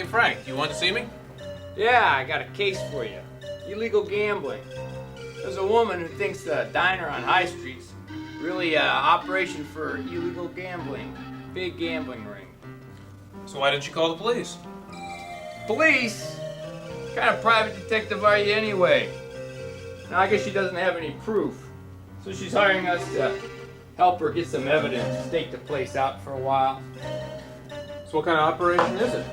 Hey, Frank, you want to see me? Yeah, I got a case for you. Illegal gambling. There's a woman who thinks the diner on High Street's really an operation for illegal gambling. Big gambling ring. So why didn't you call the police? Police? What kind of private detective are you anyway? Now, I guess she doesn't have any proof. So she's hiring us to help her get some evidence, stake the place out for a while. So what kind of operation is it?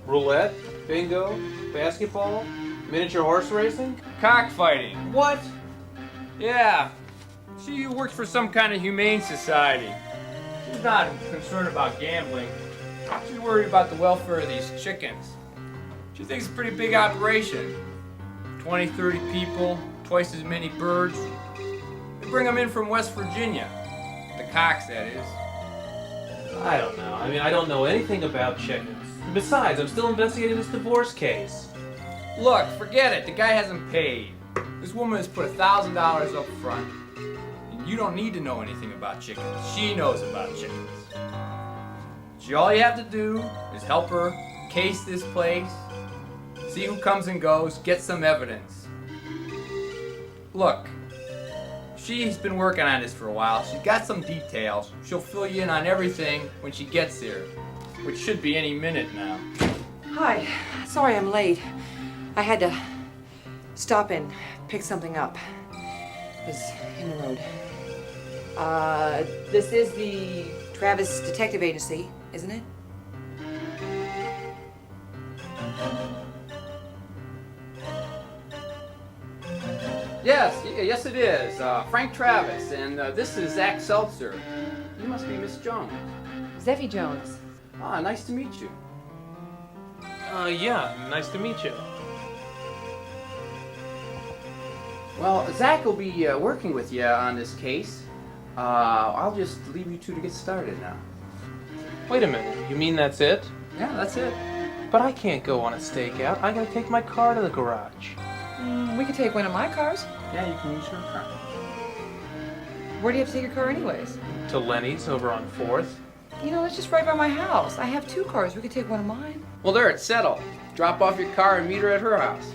Roulette? Bingo? Basketball? Miniature horse racing? Cockfighting. What? Yeah. She works for some kind of humane society. She's not concerned about gambling. She's worried about the welfare of these chickens. She thinks it's a pretty big operation. 20, 30 people, twice as many birds. They bring them in from West Virginia. The cocks, that is. I don't know. I don't know anything about chickens. Besides, I'm still investigating this divorce case. Look, forget it. The guy hasn't paid. This woman has put $1,000 up front. And you don't need to know anything about chickens. She knows about chickens. So all you have to do is help her case this place, see who comes and goes, get some evidence. Look, she's been working on this for a while. She's got some details. She'll fill you in on everything when she gets here, which should be any minute now. Hi. Sorry I'm late. I had to stop and pick something up. It was in the road. This is the Travis Detective Agency, isn't it? Yes it is. Frank Travis, and this is Zach Seltzer. You must be Miss Jones. Zeffie Jones. Ah, nice to meet you. Yeah, nice to meet you. Well, Zach will be working with you on this case. I'll just leave you two to get started now. Wait a minute, you mean that's it? Yeah, that's it. But I can't go on a stakeout. I gotta take my car to the garage. We could take one of my cars. Yeah, you can use your car. Where do you have to take your car anyways? To Lenny's over on 4th. You know, it's just right by my house. I have 2 cars. We could take one of mine. Well, there, it's settled. Drop off your car and meet her at her house.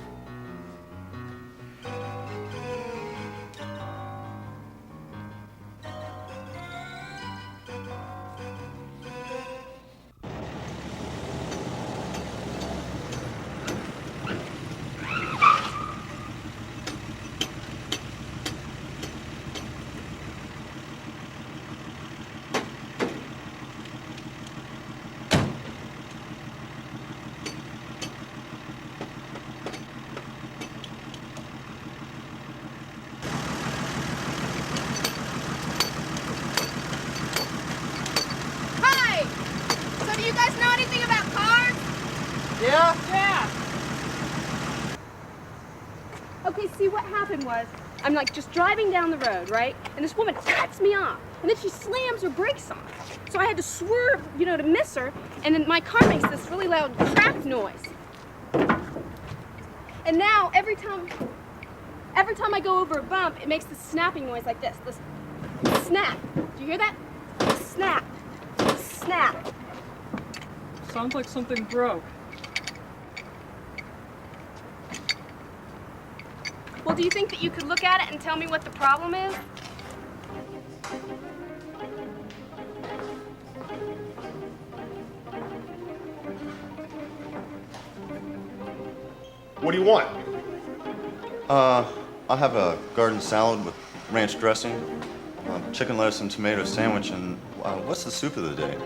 Do you guys know anything about cars? Yeah? Okay, see, what happened was, I'm like just driving down the road, right? And this woman cuts me off. And then she slams her brakes on. So I had to swerve, to miss her. And then my car makes this really loud crack noise. And now, every time I go over a bump, it makes this snapping noise like this. This snap. Do you hear that? Snap. Snap. Sounds like something broke. Well, do you think that you could look at it and tell me what the problem is? What do you want? I'll have a garden salad with ranch dressing, chicken lettuce and tomato sandwich, and what's the soup of the day?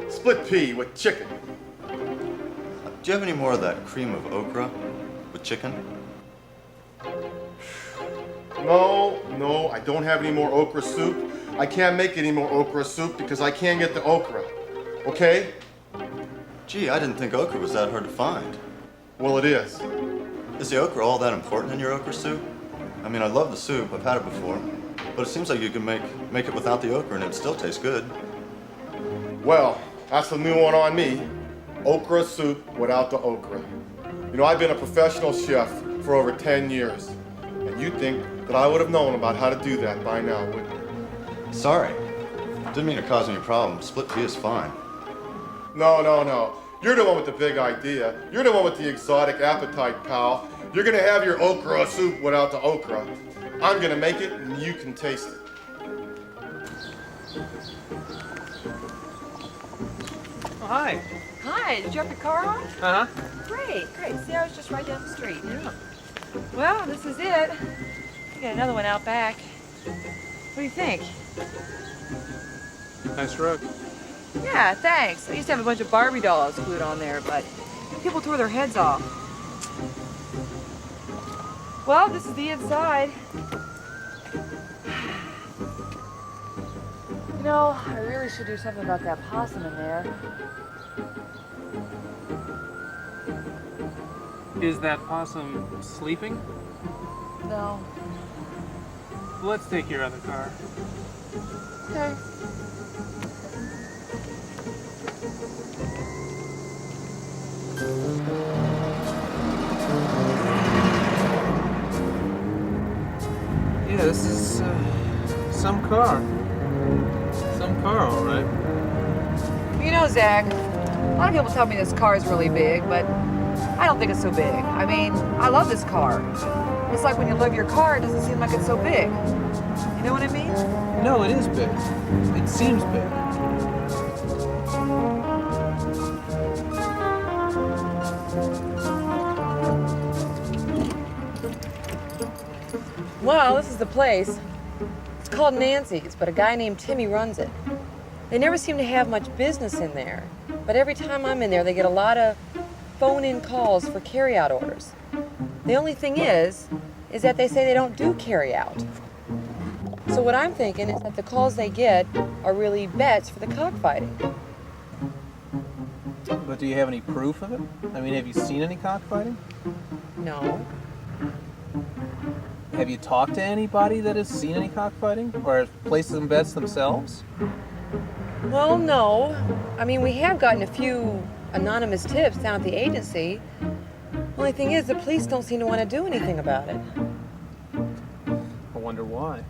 Split pea with chicken. Do you have any more of that cream of okra with chicken? No, I don't have any more okra soup. I can't make any more okra soup because I can't get the okra. Okay? Gee, I didn't think okra was that hard to find. Well, it is. Is the okra all that important in your okra soup? I mean, I love the soup. I've had it before. But it seems like you can make it without the okra and it still tastes good. Well, that's a new one on me. Okra soup without the okra. I've been a professional chef for over 10 years. And you'd think that I would have known about how to do that by now, wouldn't you? Sorry. Didn't mean to cause any problems. Split pea is fine. No. You're the one with the big idea. You're the one with the exotic appetite, pal. You're gonna have your okra soup without the okra. I'm gonna make it and you can taste it. Oh, hi. Hi, did you drop your car off? Uh-huh. Great. See, I was just right down the street. Yeah. Well, this is it. We got another one out back. What do you think? Nice rug. Yeah, thanks. I used to have a bunch of Barbie dolls glued on there, but people tore their heads off. Well, this is the inside. You know, I really should do something about that possum in there. Is that possum sleeping? No. Let's take your other car. Okay. Yeah, this is some car. Some car, all right. You know, Zach, a lot of people tell me this car is really big, but I don't think it's so big. I mean, I love this car. It's like when you love your car, it doesn't seem like it's so big. You know what I mean? No, it is big. It seems big. Well, this is the place. It's called Nancy's, but a guy named Timmy runs it. They never seem to have much business in there, but every time I'm in there, they get a lot of phone-in calls for carry-out orders. The only thing is that they say they don't do carry-out. So what I'm thinking is that the calls they get are really bets for the cockfighting. But do you have any proof of it? I mean, have you seen any cockfighting? No. Have you talked to anybody that has seen any cockfighting? Or has placed some bets themselves? Well, no. I mean, we have gotten a few anonymous tips down at the agency. Only thing is, the police don't seem to want to do anything about it. I wonder why.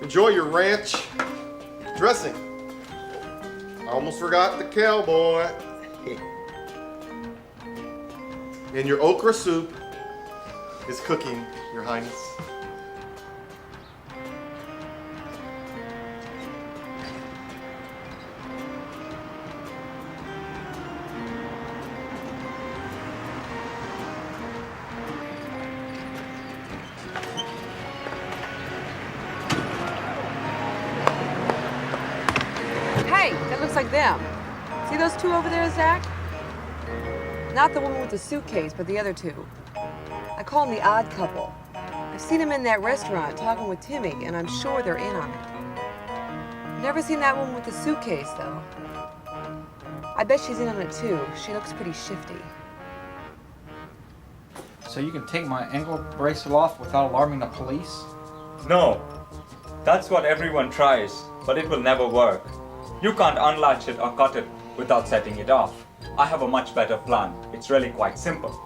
Enjoy your ranch dressing. I almost forgot the cowboy. And your okra soup is cooking, Your Highness. Hey, that looks like them. See those two over there, Zach? Not the woman with the suitcase, but the other two. I call them the odd couple. I've seen them in that restaurant talking with Timmy, and I'm sure they're in on it. Never seen that woman with the suitcase, though. I bet she's in on it, too. She looks pretty shifty. So you can take my ankle bracelet off without alarming the police? No, that's what everyone tries, but it will never work. You can't unlatch it or cut it without setting it off. I have a much better plan. It's really quite simple.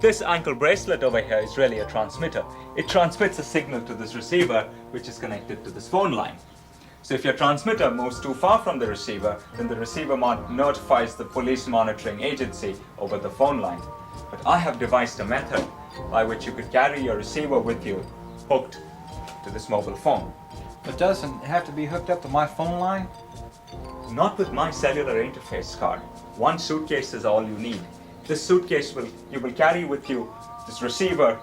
This ankle bracelet over here is really a transmitter. It transmits a signal to this receiver, which is connected to this phone line. So if your transmitter moves too far from the receiver, then the receiver notifies the police monitoring agency over the phone line. But I have devised a method by which you could carry your receiver with you, hooked to this mobile phone. It doesn't have to be hooked up to my phone line? Not with my cellular interface card. One suitcase is all you need. This suitcase you will carry with you this receiver,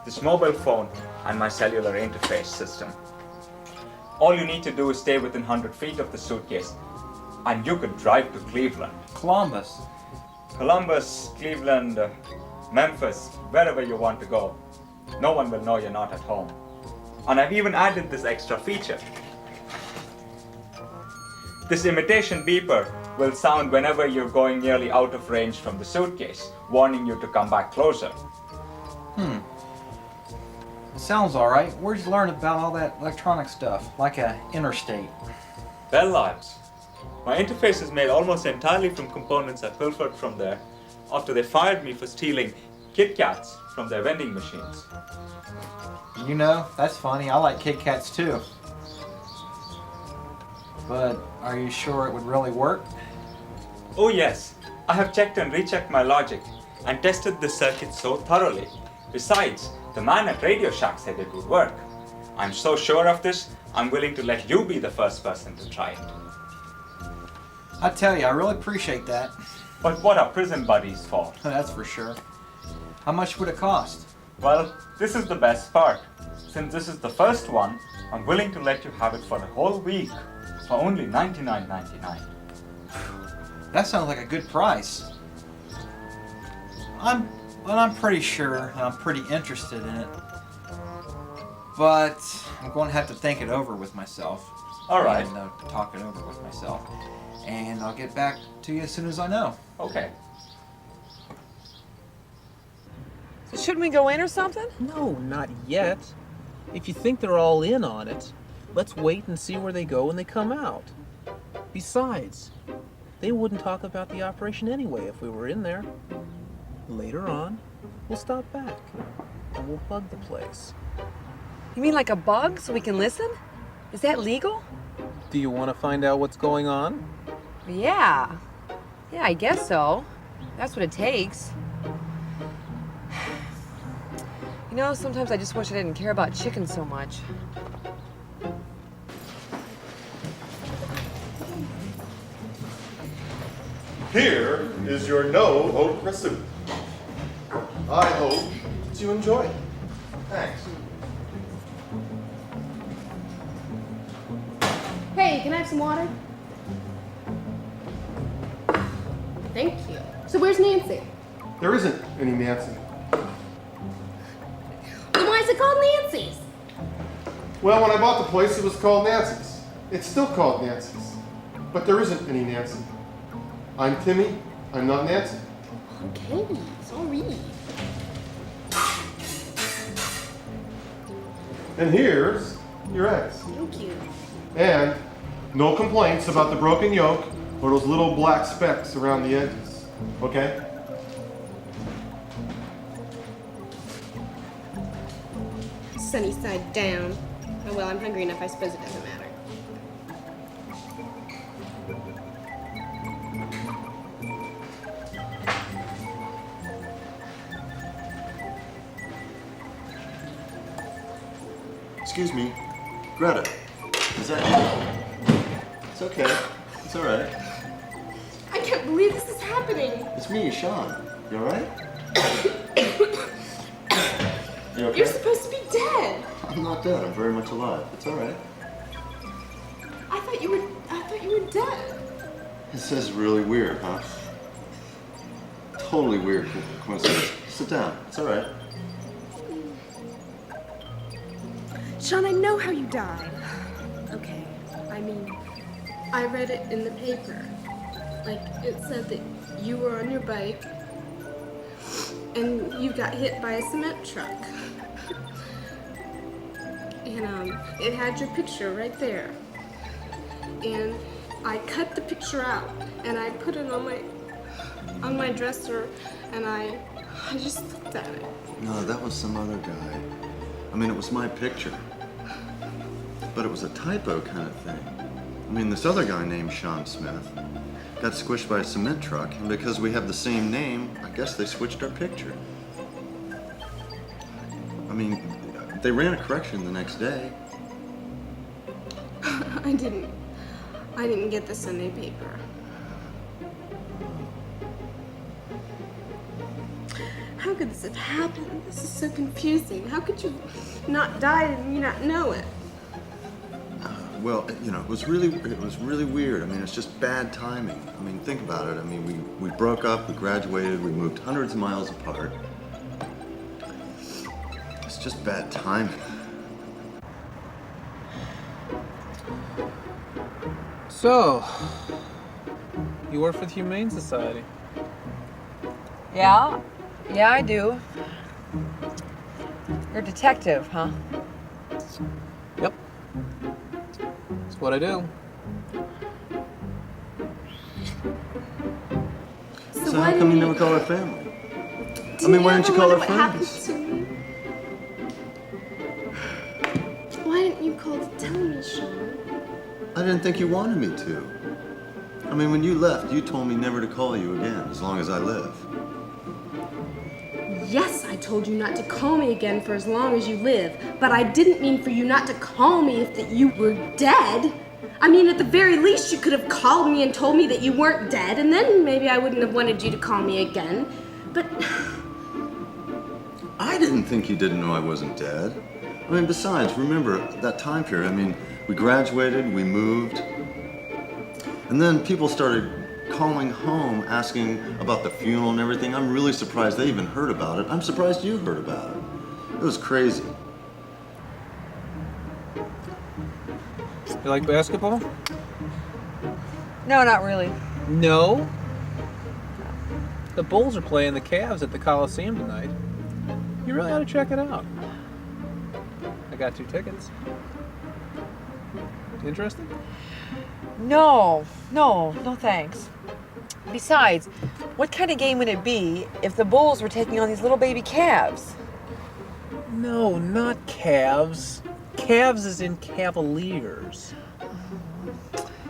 this mobile phone, and my cellular interface system. All you need to do is stay within 100 feet of the suitcase, and you could drive to Cleveland. Columbus. Columbus, Cleveland, Memphis, wherever you want to go. No one will know you're not at home. And I've even added this extra feature. This imitation beeper will sound whenever you're going nearly out of range from the suitcase, warning you to come back closer. Sounds alright. Where'd you learn about all that electronic stuff? Like a interstate? Bell Labs. My interface is made almost entirely from components I pilfered from there after they fired me for stealing Kit Kats from their vending machines. You know, that's funny. I like Kit Kats too. But are you sure it would really work? Oh yes, I have checked and rechecked my logic and tested this circuit so thoroughly. Besides, the man at Radio Shack said it would work. I'm so sure of this, I'm willing to let you be the first person to try it. I tell you, I really appreciate that. But what are prison buddies for? That's for sure. How much would it cost? Well, this is the best part. Since this is the first one, I'm willing to let you have it for a whole week for only $99.99. That sounds like a good price. I'm pretty sure I'm pretty interested in it. But I'm going to have to think it over with myself. All right. And talk it over with myself. And I'll get back to you as soon as I know. Okay. So shouldn't we go in or something? No, not yet. If you think they're all in on it, let's wait and see where they go when they come out. Besides, they wouldn't talk about the operation anyway if we were in there. Later on, we'll stop back and we'll bug the place. You mean like a bug so we can listen? Is that legal? Do you want to find out what's going on? Yeah. Yeah, I guess so. That's what it takes. You know, sometimes I just wish I didn't care about chicken so much. Here is your no okra soup. I hope that you enjoy it. Thanks. Hey, can I have some water? Thank you. So where's Nancy? There isn't any Nancy. Then why is it called Nancy's? Well, when I bought the place, it was called Nancy's. It's still called Nancy's. But there isn't any Nancy. I'm Timmy. I'm not Nancy. Okay, sorry. And here's your eggs. Thank you. And no complaints about the broken yolk or those little black specks around the edges. Okay? Sunny side down. Oh well, I'm hungry enough, I suppose it doesn't matter. Excuse me, Greta. Is that you? It's okay. It's all right. I can't believe this is happening. It's me, Sean. You all right? You okay? You're supposed to be dead. I'm not dead. I'm very much alive. It's all right. I thought you were dead. This is really weird, huh? Totally weird coincidence. Sit down. It's all right. Sean, I know how you died. Okay, I mean, I read it in the paper. Like, it said that you were on your bike and you got hit by a cement truck. And it had your picture right there. And I cut the picture out and I put it on my dresser and I just looked at it. No, that was some other guy. I mean, it was my picture. But it was a typo kind of thing. I mean, this other guy named Sean Smith got squished by a cement truck, and because we have the same name, I guess they switched our picture. I mean, they ran a correction the next day. I didn't get the Sunday paper. How could this have happened? This is so confusing. How could you not die and you not know it? Well, you know, it was really weird. I mean, it's just bad timing. I mean, think about it. I mean, we broke up, we graduated, we moved hundreds of miles apart. It's just bad timing. So, you work for the Humane Society. Yeah? Yeah, I do. You're a detective, huh? Yep. That's what I do. So how come you never call our family? I mean, why didn't you call her What happened friends? to me? Why didn't you call to tell me, Sean? I didn't think you wanted me to. I mean, when you left, you told me never to call you again, as long as I live. Yes, I told you not to call me again for as long as you live, but I didn't mean for you not to call me if that you were dead. I mean, at the very least, you could have called me and told me that you weren't dead, and then maybe I wouldn't have wanted you to call me again. But I didn't think you didn't know I wasn't dead. I mean, besides, remember that time period. I mean, we graduated, we moved, and then people started calling home asking about the funeral and everything. I'm really surprised they even heard about it. I'm surprised you heard about it. It was crazy. You like basketball? No, not really. No. The Bulls are playing the Cavs at the Coliseum tonight. You really ought to check it out. I got 2 tickets. Interested? No, no thanks. Besides, what kind of game would it be if the Bulls were taking on these little baby Cavs? No, not Cavs. Cavs is in Cavaliers.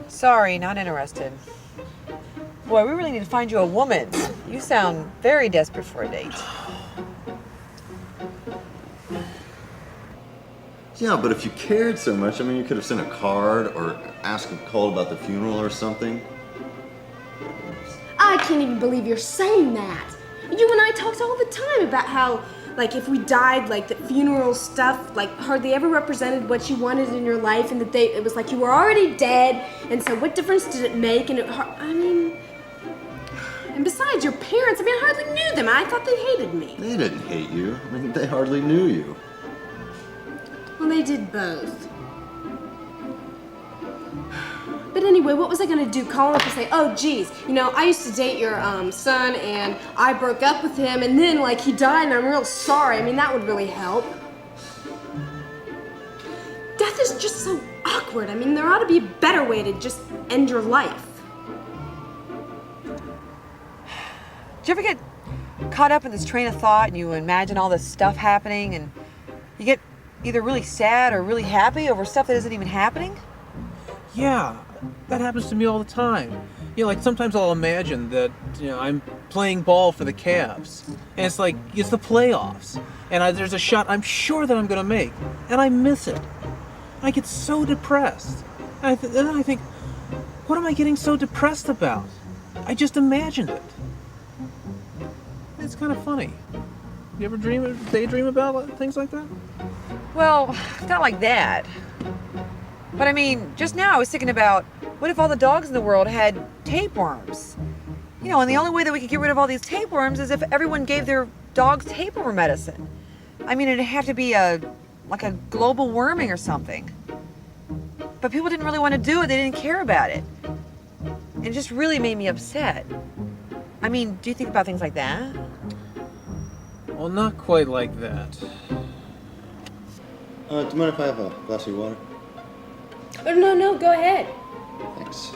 Sorry, not interested. Boy, we really need to find you a woman. You sound very desperate for a date. Yeah, but if you cared so much, I mean, you could have sent a card or asked him call about the funeral or something. I can't even believe you're saying that. You and I talked all the time about how, like, if we died, like, the funeral stuff, like, hardly ever represented what you wanted in your life, and that it was like you were already dead, and so what difference did it make? And and besides, your parents, I mean, I hardly knew them. I thought they hated me. They didn't hate you. I mean, they hardly knew you. Well, they did both. But anyway, what was I gonna do? Call up and say, oh, geez, you know, I used to date your son, and I broke up with him, and then, like, he died, and I'm real sorry. I mean, that would really help. Death is just so awkward. I mean, there ought to be a better way to just end your life. Do you ever get caught up in this train of thought and you imagine all this stuff happening and you get either really sad or really happy over stuff that isn't even happening? Yeah, that happens to me all the time. You know, like sometimes I'll imagine that, you know, I'm playing ball for the Cavs, and it's like, it's the playoffs, and there's a shot I'm sure that I'm going to make, and I miss it. I get so depressed. And then I think, what am I getting so depressed about? I just imagined it. It's kind of funny. You ever daydream about things like that? Well, not like that. But I mean, just now I was thinking about, what if all the dogs in the world had tapeworms? You know, and the only way that we could get rid of all these tapeworms is if everyone gave their dogs tapeworm medicine. I mean, it'd have to be like a global warming or something. But people didn't really want to do it. They didn't care about it. And it just really made me upset. I mean, do you think about things like that? Well, not quite like that. Do you mind if I have a glass of your water? Oh, no, go ahead. Thanks.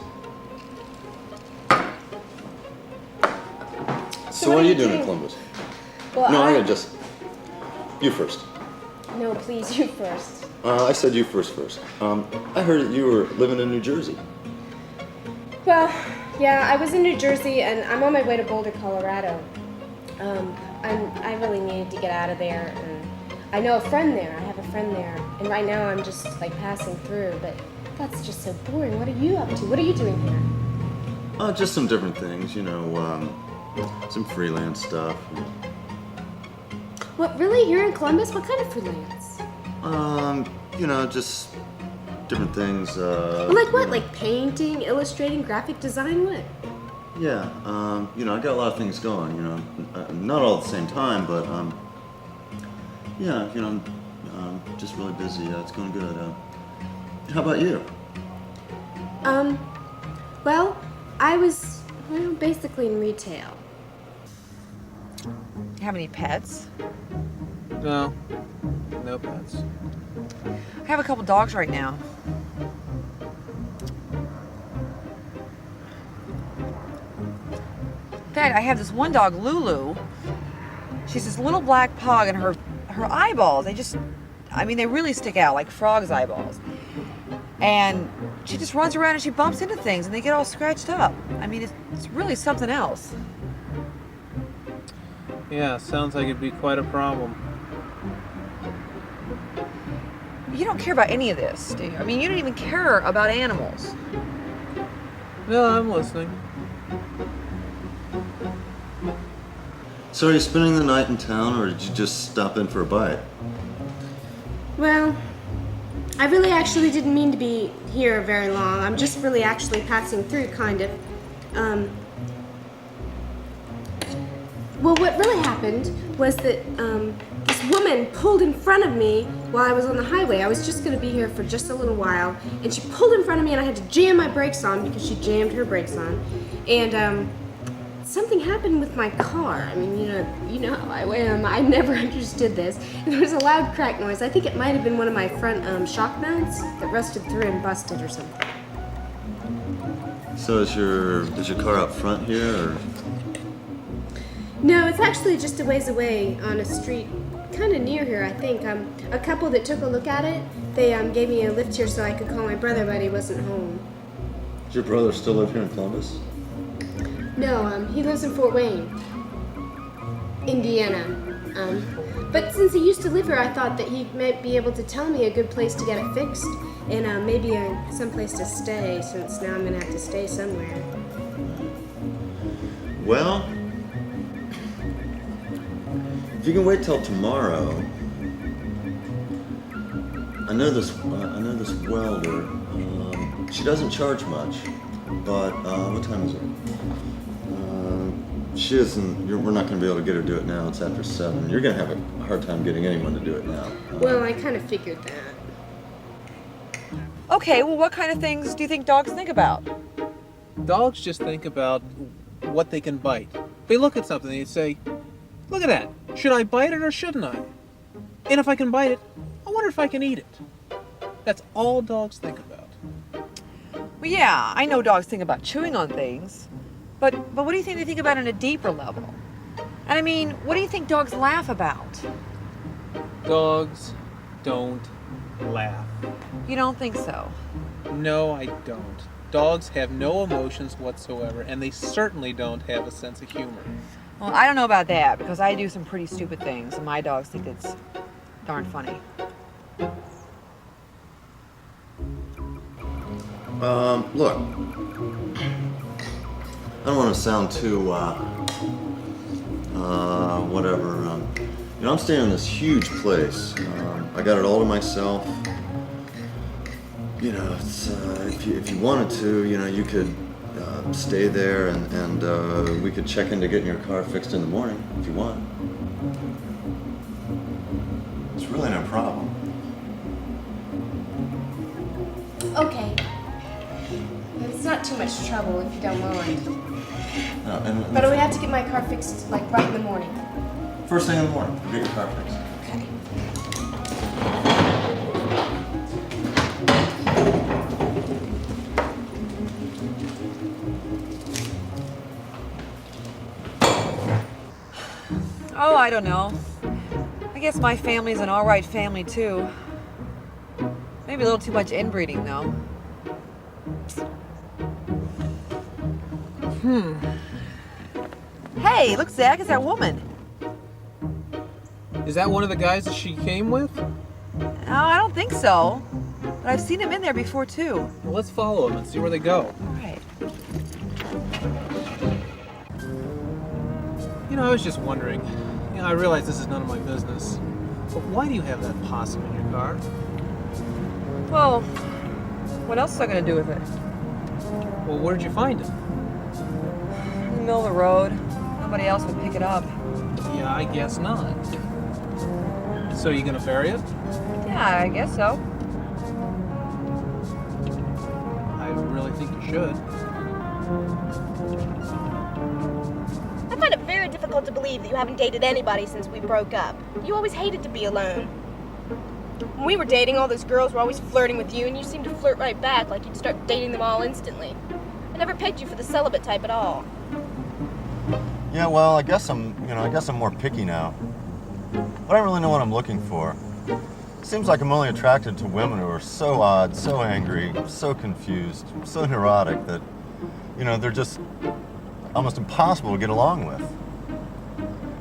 So what are you doing in Columbus? Well, No, I gotta just... You first. No, please, you first. I said you first. I heard that you were living in New Jersey. Well, yeah, I was in New Jersey, and I'm on my way to Boulder, Colorado. I really needed to get out of there, and I know a friend there. I have a friend there, and right now I'm just like passing through. But that's just so boring. What are you up to? What are you doing here? Just some different things, you know, some freelance stuff. What, really? You're in Columbus? What kind of freelance? You know, just different things. Like what? Like painting, illustrating, graphic design? What? Yeah, you know, I got a lot of things going, you know, not all at the same time, but, yeah, you know, I'm just really busy. It's going good. How about you? Well, I was, basically in retail. You have any pets? No pets. I have a couple dogs right now. In fact, I have this one dog, Lulu, She's this little black pug, and her eyeballs, they really stick out like frog's eyeballs. And she just runs around and she bumps into things and they get all scratched up. I mean, it's really something else. Yeah, sounds like it'd be quite a problem. You don't care about any of this, do you? I mean, you don't even care about animals. No, I'm listening. So are you spending the night in town, or did you just stop in for a bite? Well, I really actually didn't mean to be here very long. I'm just really actually passing through, kind of. Well, what really happened was that this woman pulled in front of me while I was on the highway. I was just going to be here for just a little while, and she pulled in front of me, and I had to jam my brakes on because she jammed her brakes on. And something happened with my car. I mean, you know how I am. I never understood this. And there was a loud crack noise. I think it might have been one of my front shock mounts that rusted through and busted or something. So is your car up front here, or? No, it's actually just a ways away on a street kind of near here, I think. A couple that took a look at it, they gave me a lift here so I could call my brother, but he wasn't home. Does your brother still live here in Columbus? No, he lives in Fort Wayne, Indiana. But since he used to live here, I thought that he might be able to tell me a good place to get it fixed, and maybe some place to stay, since now I'm gonna have to stay somewhere. Well, if you can wait till tomorrow, I know this welder. She doesn't charge much, but what time is it? She isn't. We're not going to be able to get her to do it now. It's after 7. You're going to have a hard time getting anyone to do it now. Well, I kind of figured that. Okay, well, what kind of things do you think dogs think about? Dogs just think about what they can bite. They look at something and they say, look at that. Should I bite it or shouldn't I? And if I can bite it, I wonder if I can eat it. That's all dogs think about. Well, yeah, I know dogs think about chewing on things, but what do you think they think about on a deeper level? And I mean, what do you think dogs laugh about? Dogs don't laugh. You don't think so? No, I don't. Dogs have no emotions whatsoever, and they certainly don't have a sense of humor. Well, I don't know about that, because I do some pretty stupid things, and my dogs think it's darn funny. Look, I don't want to sound too, whatever. I'm staying in this huge place. I got it all to myself. It's, if you wanted to, you could stay there and we could check into getting your car fixed in the morning if you want. It's really no problem. Okay. It's not too much trouble if you don't mind. No, But I would have to get my car fixed, like, right in the morning. First thing in the morning, get your car fixed. Okay. Oh, I don't know. I guess my family's an all right family, too. Maybe a little too much inbreeding, though. Hey, look, Zach, it's that woman. Is that one of the guys that she came with? No, I don't think so. But I've seen him in there before, too. Well, let's follow them and see where they go. All right. I was just wondering. I realize this is none of my business, but why do you have that possum in your car? Well, what else was I going to do with it? Well, where'd you find it? In the middle of the road. Nobody else would pick it up. Yeah, I guess not. So you gonna bury it? Yeah, I guess so. I really think you should. I find it very difficult to believe that you haven't dated anybody since we broke up. You always hated to be alone. When we were dating, all those girls were always flirting with you, and you seemed to flirt right back, like you'd start dating them all instantly. I never pegged you for the celibate type at all. Yeah, well, I guess I'm more picky now. I don't really know what I'm looking for. Seems like I'm only attracted to women who are so odd, so angry, so confused, so neurotic that, they're just almost impossible to get along with.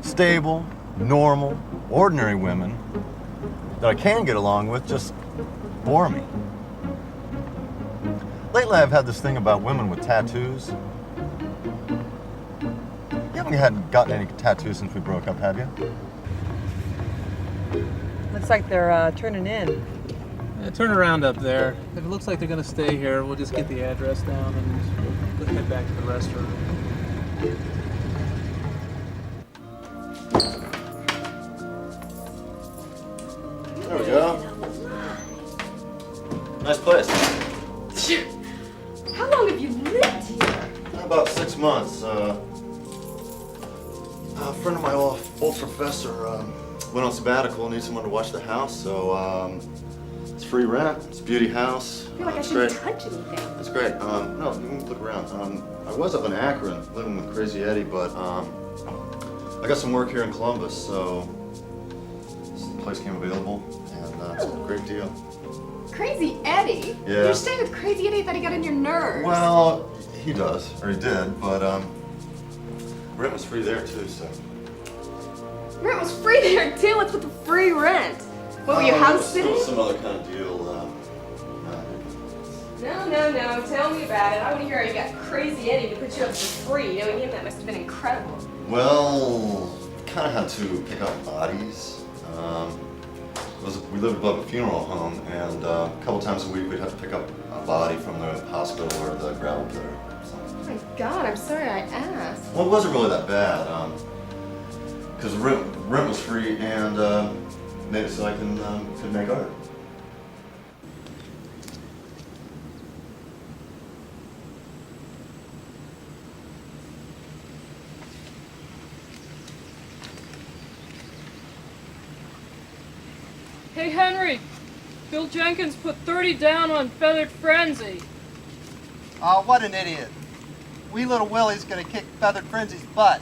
Stable, normal, ordinary women that I can get along with just bore me. Lately I've had this thing about women with tattoos. You haven't gotten any tattoos since we broke up, have you? Looks like they're turning in. Yeah, turn around up there. If it looks like they're going to stay here, we'll just get the address down and we'll head back to the restaurant. There we go. Nice place. How long have you lived here? About 6 months. A friend of my old professor went on sabbatical and needs someone to watch the house, so it's free rent. It's a beauty house. I feel like I shouldn't touch anything. It's great. No, you can look around. I was up in Akron living with Crazy Eddie, but I got some work here in Columbus, so this place came available, and it's a great deal. Crazy Eddie? Yeah. You're staying with Crazy Eddie. I thought he got on your nerves. Well, he does, or he did, but rent was free there too, so. Rent was free there too. What's with the free rent? What were you house sitting? Some other kind of deal. No. Tell me about it. I want to hear how you got Crazy Eddie to put you up for free. Knowing him, that must have been incredible. Well, kind of had to pick up bodies. We lived above a funeral home, and a couple times a week we'd have to pick up a body from the hospital or the gravel pit or something. Oh my God, I'm sorry I asked. Well, it wasn't really that bad, because rent was free and made it so I could make art. Hey, Henry. Bill Jenkins put 30 down on Feathered Frenzy. Oh, what an idiot. Wee little Willie's gonna kick Feathered Frenzy's butt.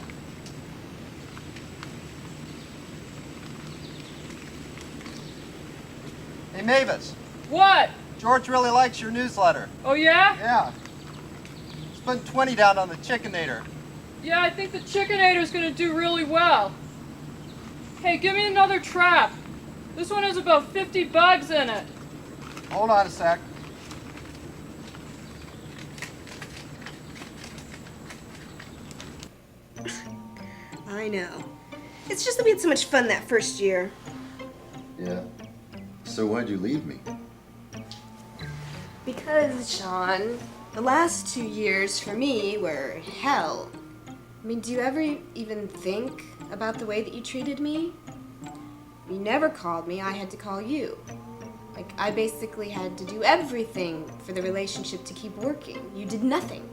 Hey, Mavis. What? George really likes your newsletter. Oh, yeah? Yeah. He's putting 20 down on the Chickinator. Yeah, I think the Chickinator's gonna do really well. Hey, give me another trap. This one has about 50 bugs in it. Hold on a sec. I know. It's just that we had so much fun that first year. Yeah. So why'd you leave me? Because, Sean, the last 2 years for me were hell. I mean, do you ever even think about the way that you treated me? You never called me, I had to call you. Like, I basically had to do everything for the relationship to keep working. You did nothing.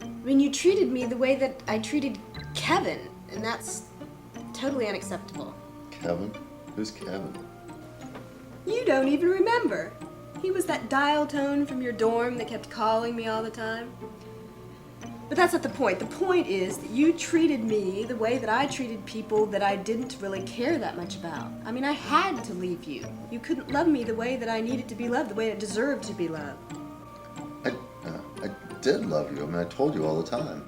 I mean, you treated me the way that I treated Kevin, and that's totally unacceptable. Kevin? Who's Kevin? You don't even remember. He was that dial tone from your dorm that kept calling me all the time. But that's not the point. The point is that you treated me the way that I treated people that I didn't really care that much about. I mean, I had to leave you. You couldn't love me the way that I needed to be loved, the way I deserved to be loved. I did love you. I mean, I told you all the time.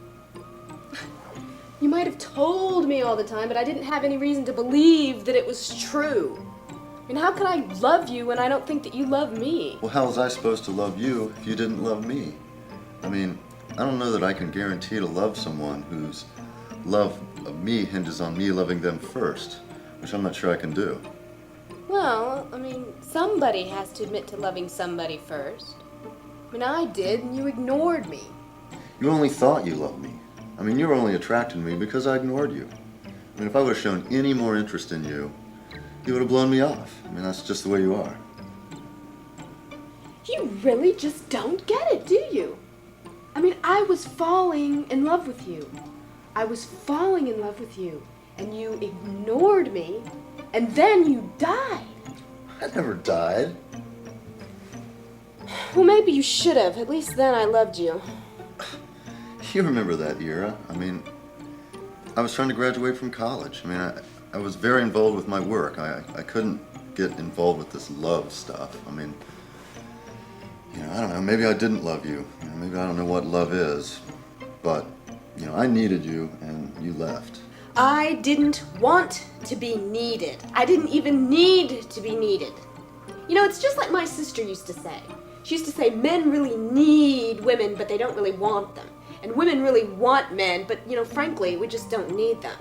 You might have told me all the time, but I didn't have any reason to believe that it was true. I mean, how could I love you when I don't think that you love me? Well, how was I supposed to love you if you didn't love me? I mean, I don't know that I can guarantee to love someone whose love of me hinges on me loving them first, which I'm not sure I can do. Well, I mean, somebody has to admit to loving somebody first. I mean, I did, and you ignored me. You only thought you loved me. I mean, you were only attracted to me because I ignored you. I mean, if I would have shown any more interest in you, you would have blown me off. I mean, that's just the way you are. You really just don't get it, do you? I mean, I was falling in love with you. I was falling in love with you, and you ignored me, and then you died. I never died. Well, maybe you should have. At least then I loved you. You remember that era. I mean, I was trying to graduate from college. I mean, I was very involved with my work. I couldn't get involved with this love stuff. I mean, you know, I don't know, maybe I didn't love you. You know, maybe I don't know what love is. But, you know, I needed you and you left. I didn't want to be needed. I didn't even need to be needed. You know, it's just like my sister used to say. She used to say men really need women, but they don't really want them. And women really want men, but, you know, frankly, we just don't need them.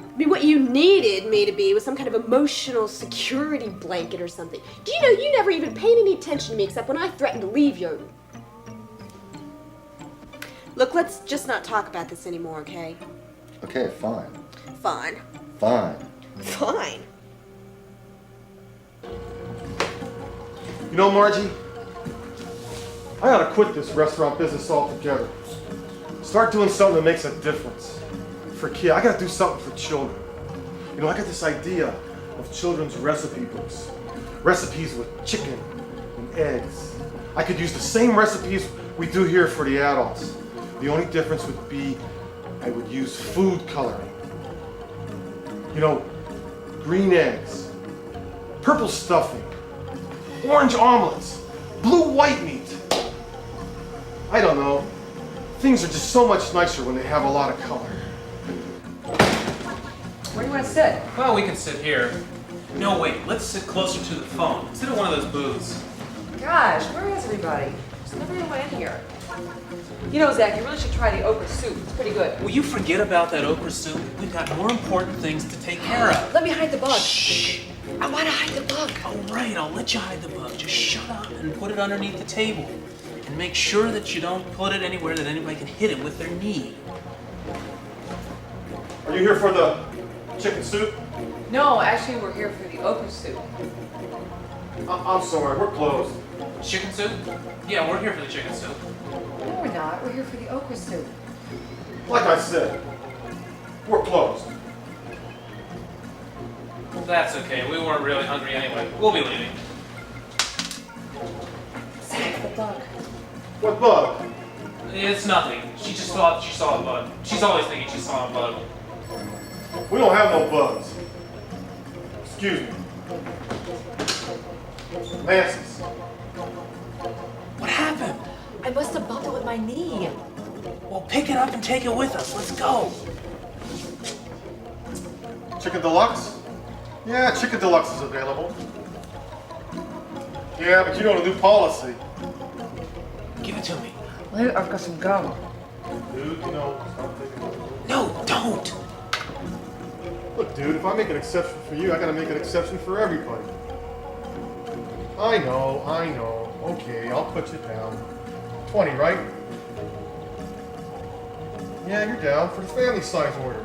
I mean, what you needed me to be was some kind of emotional security blanket or something. Do you know you never even paid any attention to me except when I threatened to leave you? Look, let's just not talk about this anymore, okay? Okay, fine. Fine. Fine. Fine. You know, Margie, I ought to quit this restaurant business altogether. Start doing something that makes a difference. For kids, I gotta do something for children. You know, I got this idea of children's recipe books. Recipes with chicken and eggs. I could use the same recipes we do here for the adults. The only difference would be I would use food coloring. You know, green eggs, purple stuffing, orange omelets, blue white meat. I don't know. Things are just so much nicer when they have a lot of color. Where do you want to sit? Well, we can sit here. No, wait, let's sit closer to the phone. Sit at one of those booths. Gosh, where is everybody? There's never anyone in here. You know, Zach, you really should try the okra soup. It's pretty good. Will you forget about that okra soup? We've got more important things to take care of. Let me hide the bug. Shh. I want to hide the bug. All right, I'll let you hide the bug. Just shut up and put it underneath the table. And make sure that you don't put it anywhere that anybody can hit it with their knee. Are you here for the chicken soup? No, actually, we're here for the okra soup. I'm sorry, we're closed. Chicken soup? Yeah, we're here for the chicken soup. No, we're not. We're here for the okra soup. Like I said, we're closed. That's okay. We weren't really hungry anyway. We'll be leaving. Zach, the bug. What bug? It's nothing. She just thought she saw a bug. She's always thinking she saw a bug. We don't have no bugs. Excuse me. Nancy's. What happened? I must have bumped it with my knee. Well, pick it up and take it with us. Let's go. Chicken deluxe? Yeah, chicken deluxe is available. Yeah, but you know the new policy. Give it to me. Wait, I've got some gum. Dude, you know, stop taking it. No, don't. Look, dude, if I make an exception for you, I gotta make an exception for everybody. I know. Okay, I'll put you down. 20, right? Yeah, you're down for the family size order.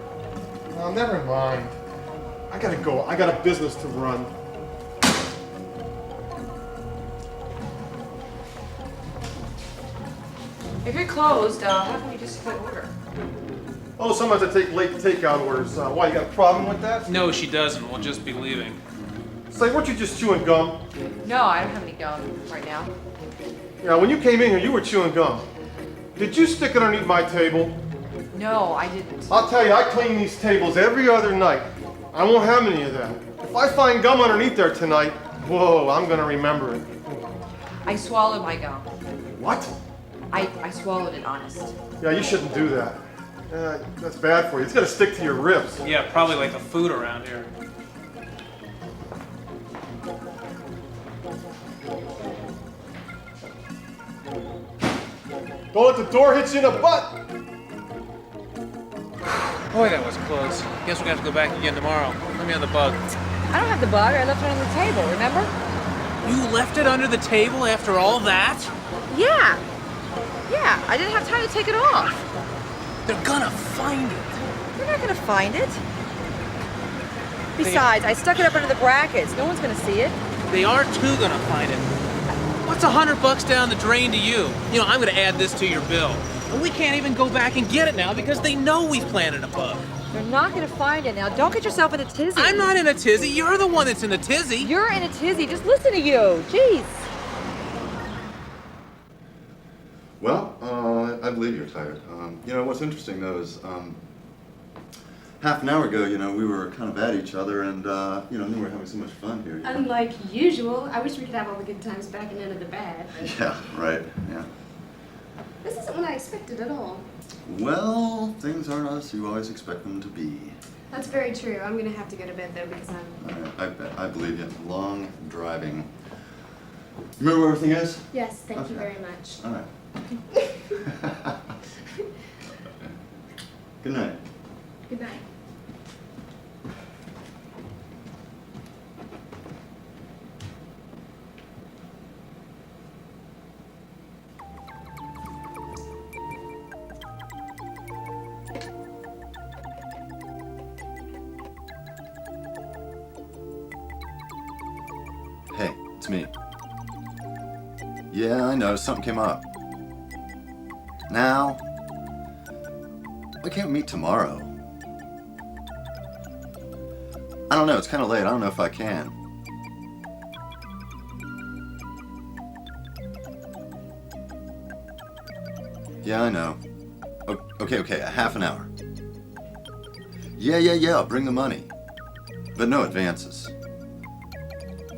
Never mind. I gotta go. I got a business to run. If you're closed, how come you just quit order? Oh, sometimes I take late takeout orders. Why, you got a problem with that? No, she doesn't. We'll just be leaving. Say, weren't you just chewing gum? No, I don't have any gum right now. Yeah, when you came in here, you were chewing gum. Did you stick it underneath my table? No, I didn't. I'll tell you, I clean these tables every other night. I won't have any of that. If I find gum underneath there tonight, whoa, I'm gonna remember it. I swallowed my gum. What? I swallowed it, honest. Yeah, you shouldn't do that. That's bad for you. It's gonna stick to your ribs. Yeah, probably like the food around here. Don't let the door hit you in the butt. Boy, that was close. Guess we're gonna have to go back again tomorrow. Let me on the bug. I don't have the bug. I left it on the table, remember? You left it under the table after all that? Yeah. Yeah, I didn't have time to take it off. They're gonna find it. They're not gonna find it. Besides, I stuck it up under the brackets. No one's gonna see it. They are too gonna find it. What's $100 down the drain to you? You know, I'm gonna add this to your bill. And we can't even go back and get it now because they know we've planted a bug. They're not gonna find it now. Don't get yourself in a tizzy. I'm not in a tizzy. You're the one that's in a tizzy. You're in a tizzy. Just listen to you. Jeez. Well, I believe you're tired. You know, what's interesting though is half an hour ago, we were kind of at each other and, knew we were having so much fun here. Unlike usual, I wish we could have all the good times back and none of the bad. But Yeah, right, yeah. this isn't what I expected at all. Well, things aren't as you always expect them to be. That's very true. I'm gonna have to go to bed though because I'm. I believe you. Long driving. Remember where everything is? Yes, thank you Okay. very much. All right. Good night. Good night. Hey, it's me. Yeah, I know, something came up. Now? Why can't we meet tomorrow? I don't know, it's kind of late. I don't know if I can. Yeah, I know. Okay, a half an hour. Yeah, I'll bring the money. But no advances.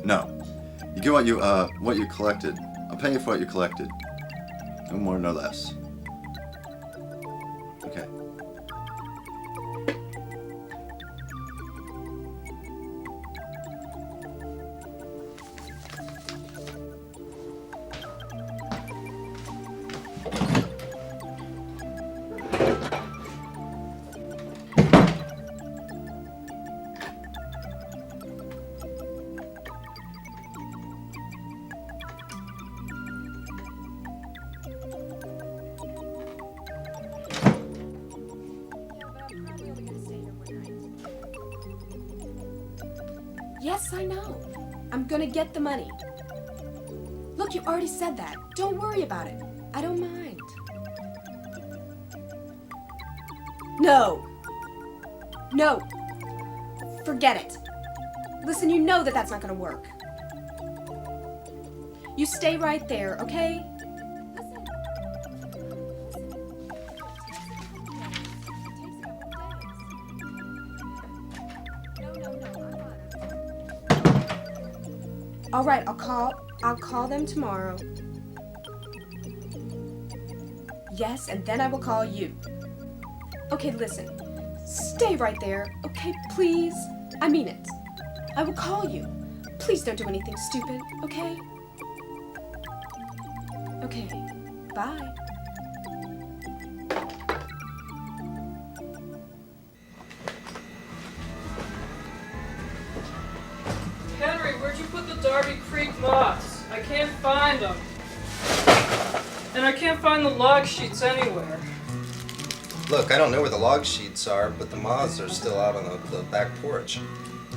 No. You get what you collected. I'll pay you for what you collected. No more, no less. Okay. Yes, I know. I'm gonna get the money. Look, you already said that. Don't worry about it. I don't mind. No. No. Forget it. Listen, you know that that's not gonna work. You stay right there, okay? All right, I'll call them tomorrow. Yes, and then I will call you. Okay, listen. Stay right there, okay, please? I mean it. I will call you. Please don't do anything stupid, okay? Okay, bye. Henry, where'd you put the Darby Creek moths? I can't find them. And I can't find the log sheets anywhere. Look, I don't know where the log sheets are, but the moths are still out on the back porch.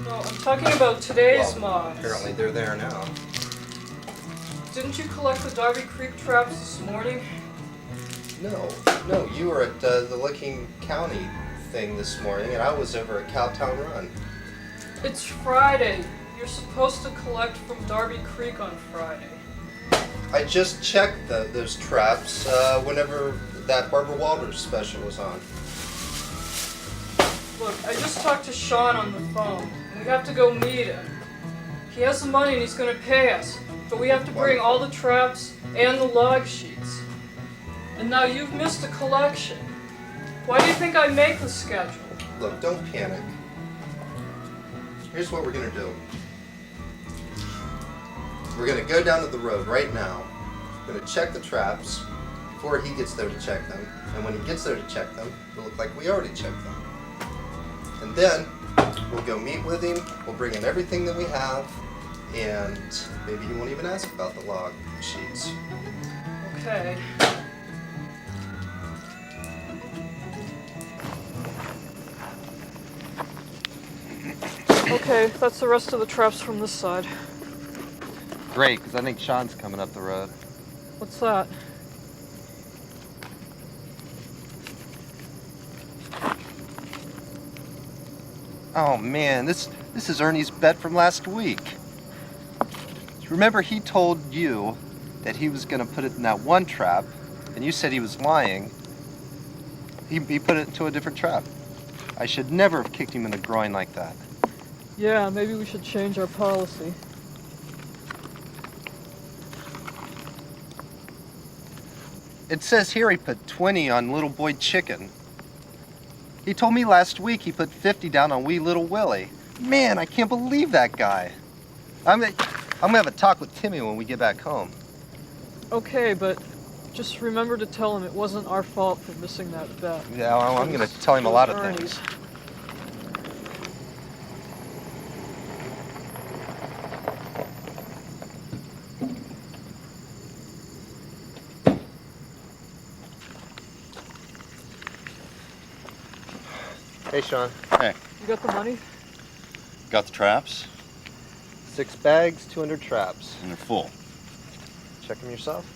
No, I'm talking about today's Well, moths. apparently they're there now. Didn't you collect the Darby Creek traps this morning? No, you were at the Licking County thing this morning, and I was over at Cowtown Run. It's Friday. You're supposed to collect from Darby Creek on Friday. I just checked those traps whenever that Barbara Walters special was on. Look, I just talked to Sean on the phone, and we have to go meet him. He has the money and he's gonna pay us, but we have to bring all the traps and the log sheets. And now you've missed a collection. Why do you think I make the schedule? Look, don't panic. Here's what we're gonna do. We're gonna go down to the road right now. We're gonna check the traps before he gets there to check them. And when he gets there to check them, it'll look like we already checked them. And then we'll go meet with him. We'll bring in everything that we have. And maybe he won't even ask about the log sheets. Okay. Okay, that's the rest of the traps from this side. Great, because I think Sean's coming up the road. What's that? Oh man, this is Ernie's bet from last week. Remember he told you that he was going to put it in that one trap, and you said he was lying. He put it into a different trap. I should never have kicked him in the groin like that. Yeah, maybe we should change our policy. It says here he put 20 on little boy Chicken. He told me last week he put 50 down on wee little Willie. Man, I can't believe that guy. I'm gonna have a talk with Timmy when we get back home. Okay, but just remember to tell him it wasn't our fault for missing that bet. Yeah, well, I'm gonna tell him a lot of things. Hey, Sean. Hey, You got the money? got the traps? 6 bags, 200 traps. And they're full. Check them yourself.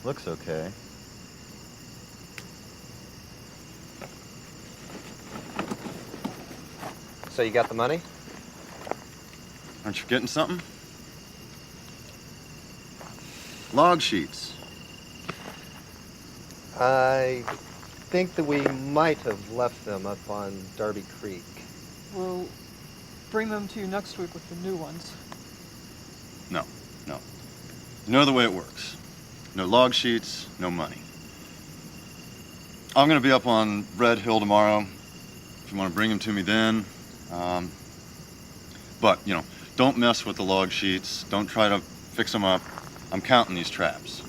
Looks okay. So you got the money? Aren't you forgetting something? Log sheets. I think that we might have left them up on Darby Creek. We'll bring them to you next week with the new ones. No. You know the way it works. No log sheets, no money. I'm gonna be up on Red Hill tomorrow. If you want to bring them to me then. But, don't mess with the log sheets. Don't try to fix them up. I'm counting these traps.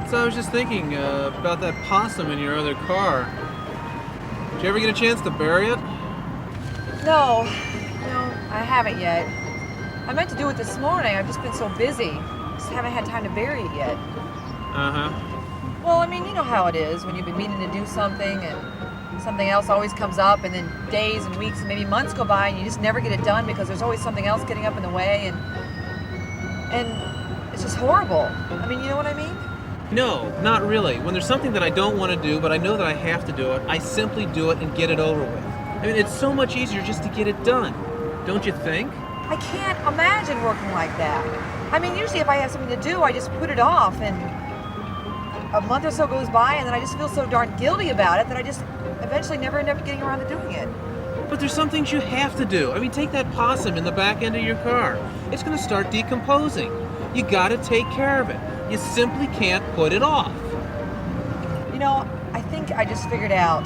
So I was just thinking about that possum in your other car. Did you ever get a chance to bury it? No, I haven't yet. I meant to do it this morning. I've just been so busy. Just haven't had time to bury it yet. Uh-huh. Well, I mean, you know how it is when you've been meaning to do something and something else always comes up, and then days and weeks and maybe months go by and you just never get it done because there's always something else getting up in the way, and it's just horrible. I mean, you know what I mean? No, not really. When there's something that I don't want to do, but I know that I have to do it, I simply do it and get it over with. I mean, it's so much easier just to get it done. Don't you think? I can't imagine working like that. I mean, usually if I have something to do, I just put it off, and a month or so goes by, and then I just feel so darn guilty about it that I just eventually never end up getting around to doing it. But there's some things you have to do. I mean, take that possum in the back end of your car. It's going to start decomposing. You got to take care of it. You simply can't put it off. You know, I think I just figured out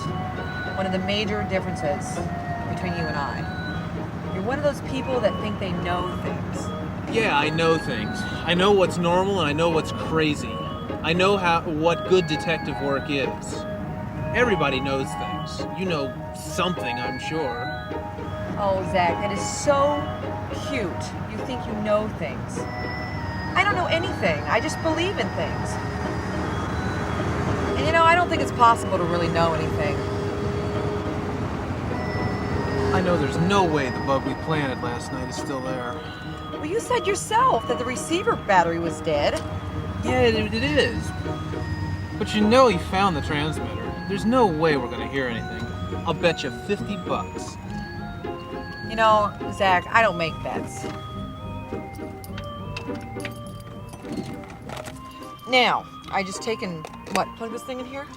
one of the major differences between you and I. You're one of those people that think they know things. Yeah, I know things. I know what's normal and I know what's crazy. I know what good detective work is. Everybody knows things. You know something, I'm sure. Oh, Zach, that is so cute. You think you know things. I don't know anything. I just believe in things. And you know, I don't think it's possible to really know anything. I know there's no way the bug we planted last night is still there. Well, you said yourself that the receiver battery was dead. Yeah, it is. But you know he found the transmitter. There's no way we're gonna hear anything. I'll bet you $50. You know, Zach, I don't make bets. Now, I just taken, plug this thing in here?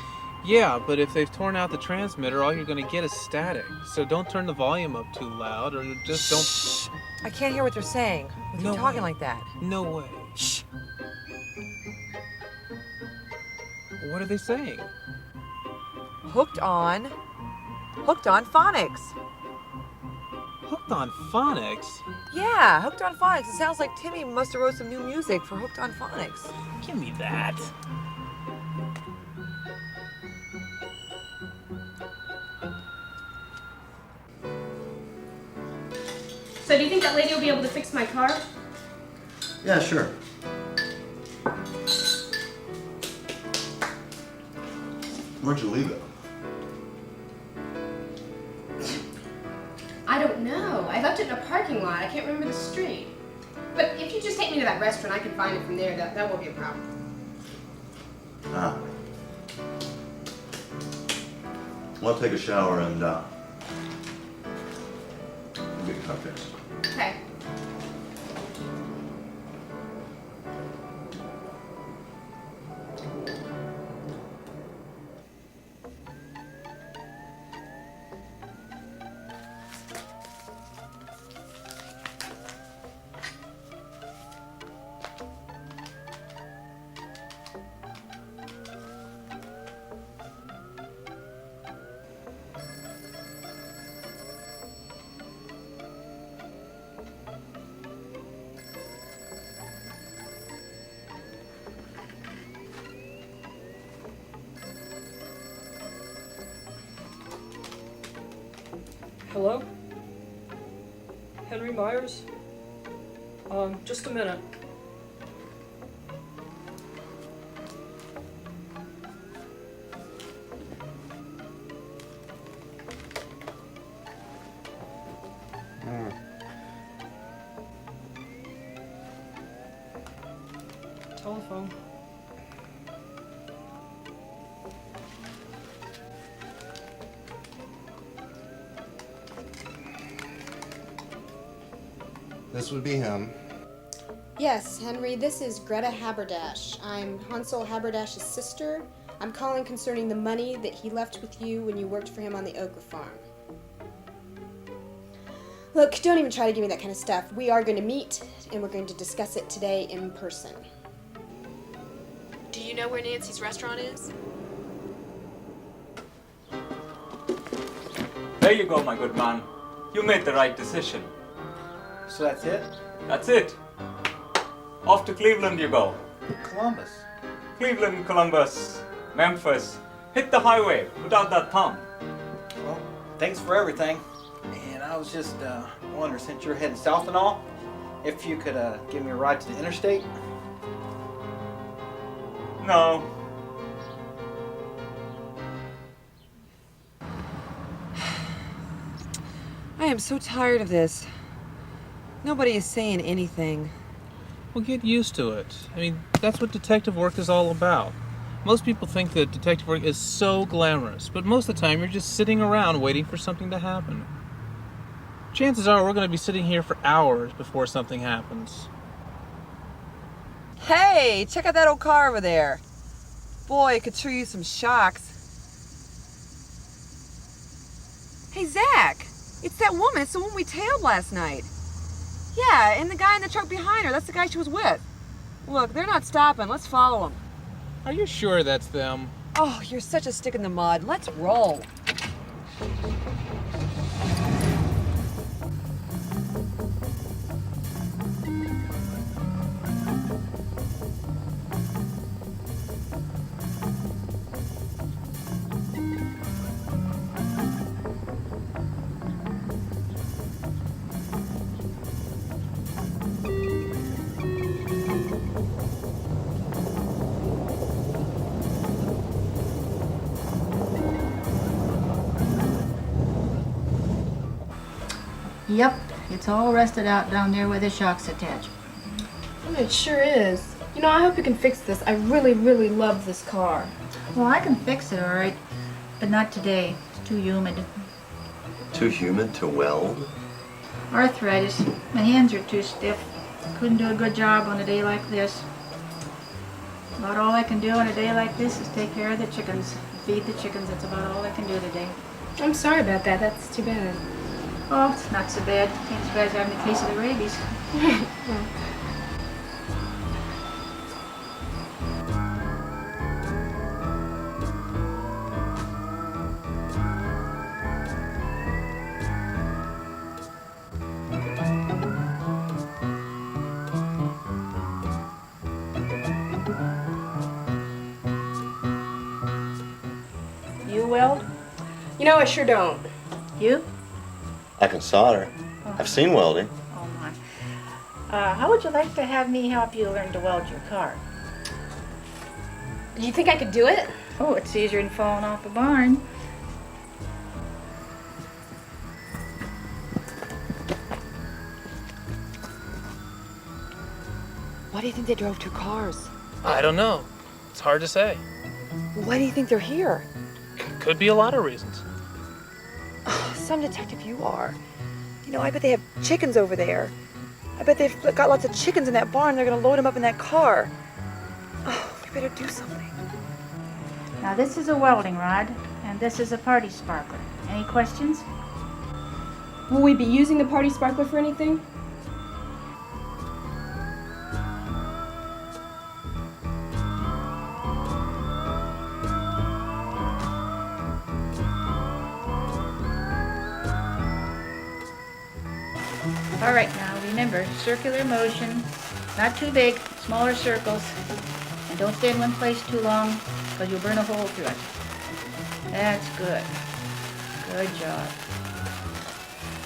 Yeah, but if they've torn out the transmitter, all you're gonna get is static. So don't turn the volume up too loud, or just don't... Shh. I can't hear what they're saying with you talking like that. No way. Shh. What are they saying? Hooked on phonics. Hooked on phonics? Yeah, Hooked on Phonics. It sounds like Timmy must have wrote some new music for Hooked on Phonics. Give me that. So do you think that lady will be able to fix my car? Yeah, sure. Where'd you leave it? I don't know. I left it in a parking lot. I can't remember the street. But if you just take me to that restaurant, I can find it from there. That won't be a problem. Ah. Well, I'll take a shower and we'll get cocktails. Okay. Hello? Henry Myers? Just a minute. Telephone. This would be him. Yes, Henry, this is Greta Haberdash. I'm Hansel Haberdash's sister. I'm calling concerning the money that he left with you when you worked for him on the okra farm. Look, don't even try to give me that kind of stuff. We are going to meet, and we're going to discuss it today in person. Do you know where Nancy's restaurant is? There you go, my good man. You made the right decision. So that's it? That's it. Off to Cleveland you go. Columbus. Cleveland, Columbus, Memphis. Hit the highway without that thumb. Well, thanks for everything. And I was just wondering, since you're heading south and all, if you could give me a ride to the interstate? No. I am so tired of this. Nobody is saying anything. Well, get used to it. I mean, that's what detective work is all about. Most people think that detective work is so glamorous, but most of the time you're just sitting around waiting for something to happen. Chances are we're going to be sitting here for hours before something happens. Hey, check out that old car over there. Boy, it could sure use some shocks. Hey, Zach, it's that woman. It's the one we tailed last night. Yeah, and the guy in the truck behind her. That's the guy she was with. Look, they're not stopping. Let's follow them. Are you sure that's them? Oh, you're such a stick in the mud. Let's roll. Yep, it's all rusted out down there where the shock's attached. It sure is. You know, I hope you can fix this. I really, really love this car. Well, I can fix it, all right, but not today. It's too humid. Too humid to weld? Arthritis. My hands are too stiff. Couldn't do a good job on a day like this. About all I can do on a day like this is take care of the chickens. Feed the chickens. That's about all I can do today. I'm sorry about that. That's too bad. Oh, it's not so bad. Ain't as bad as having a case of the rabies. You weld? You know, I sure don't. You? I can solder. I've seen welding. Oh my. How would you like to have me help you learn to weld your car? You think I could do it? Oh, it's easier than falling off a barn. Why do you think they drove 2 cars? I don't know. It's hard to say. Why do you think they're here? Could be a lot of reasons. Some detective you are. You know, I bet they have chickens over there. I bet they've got lots of chickens in that barn. They're gonna load them up in that car. Oh, we better do something. Now this is a welding rod, and this is a party sparkler. Any questions? Will we be using the party sparkler for anything? All right, now remember, circular motion, not too big, smaller circles, and don't stay in one place too long because you'll burn a hole through it. That's good. Good job.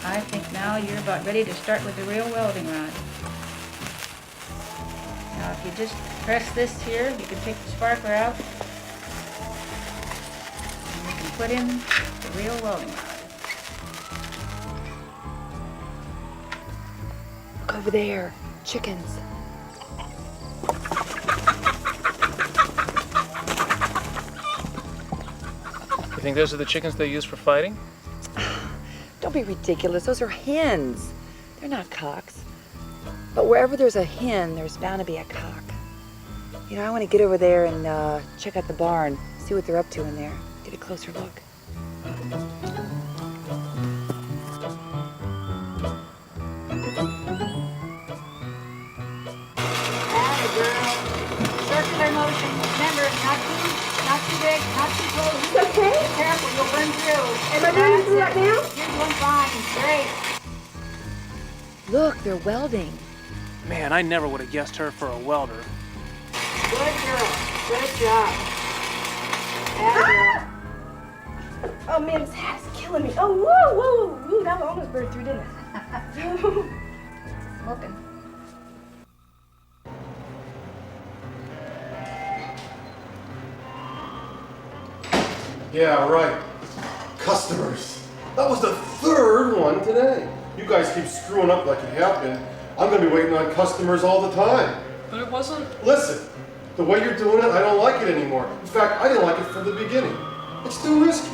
I think now you're about ready to start with the real welding rod. Now if you just press this here, you can take the sparkler out, and you can put in the real welding rod. Look over there. Chickens. You think those are the chickens they use for fighting? Don't be ridiculous. Those are hens. They're not cocks. But wherever there's a hen, there's bound to be a cock. You know, I want to get over there and check out the barn, see what they're up to in there, get a closer look. Circular motion. Remember, not too big, not too close. It's okay? Be careful, you'll burn through. Am I burning through right now? You're doing fine. Great. Look, they're welding. Man, I never would have guessed her for a welder. Good girl. Good job. Bad girl. Oh man, this hat is killing me. Oh, whoa, whoa, whoa, that one almost burned through, didn't it? Smoking. Yeah, right. Customers. That was the 3rd one today. You guys keep screwing up like you have been. I'm gonna be waiting on customers all the time. But it wasn't. Listen, the way you're doing it, I don't like it anymore. In fact, I didn't like it from the beginning. It's too risky.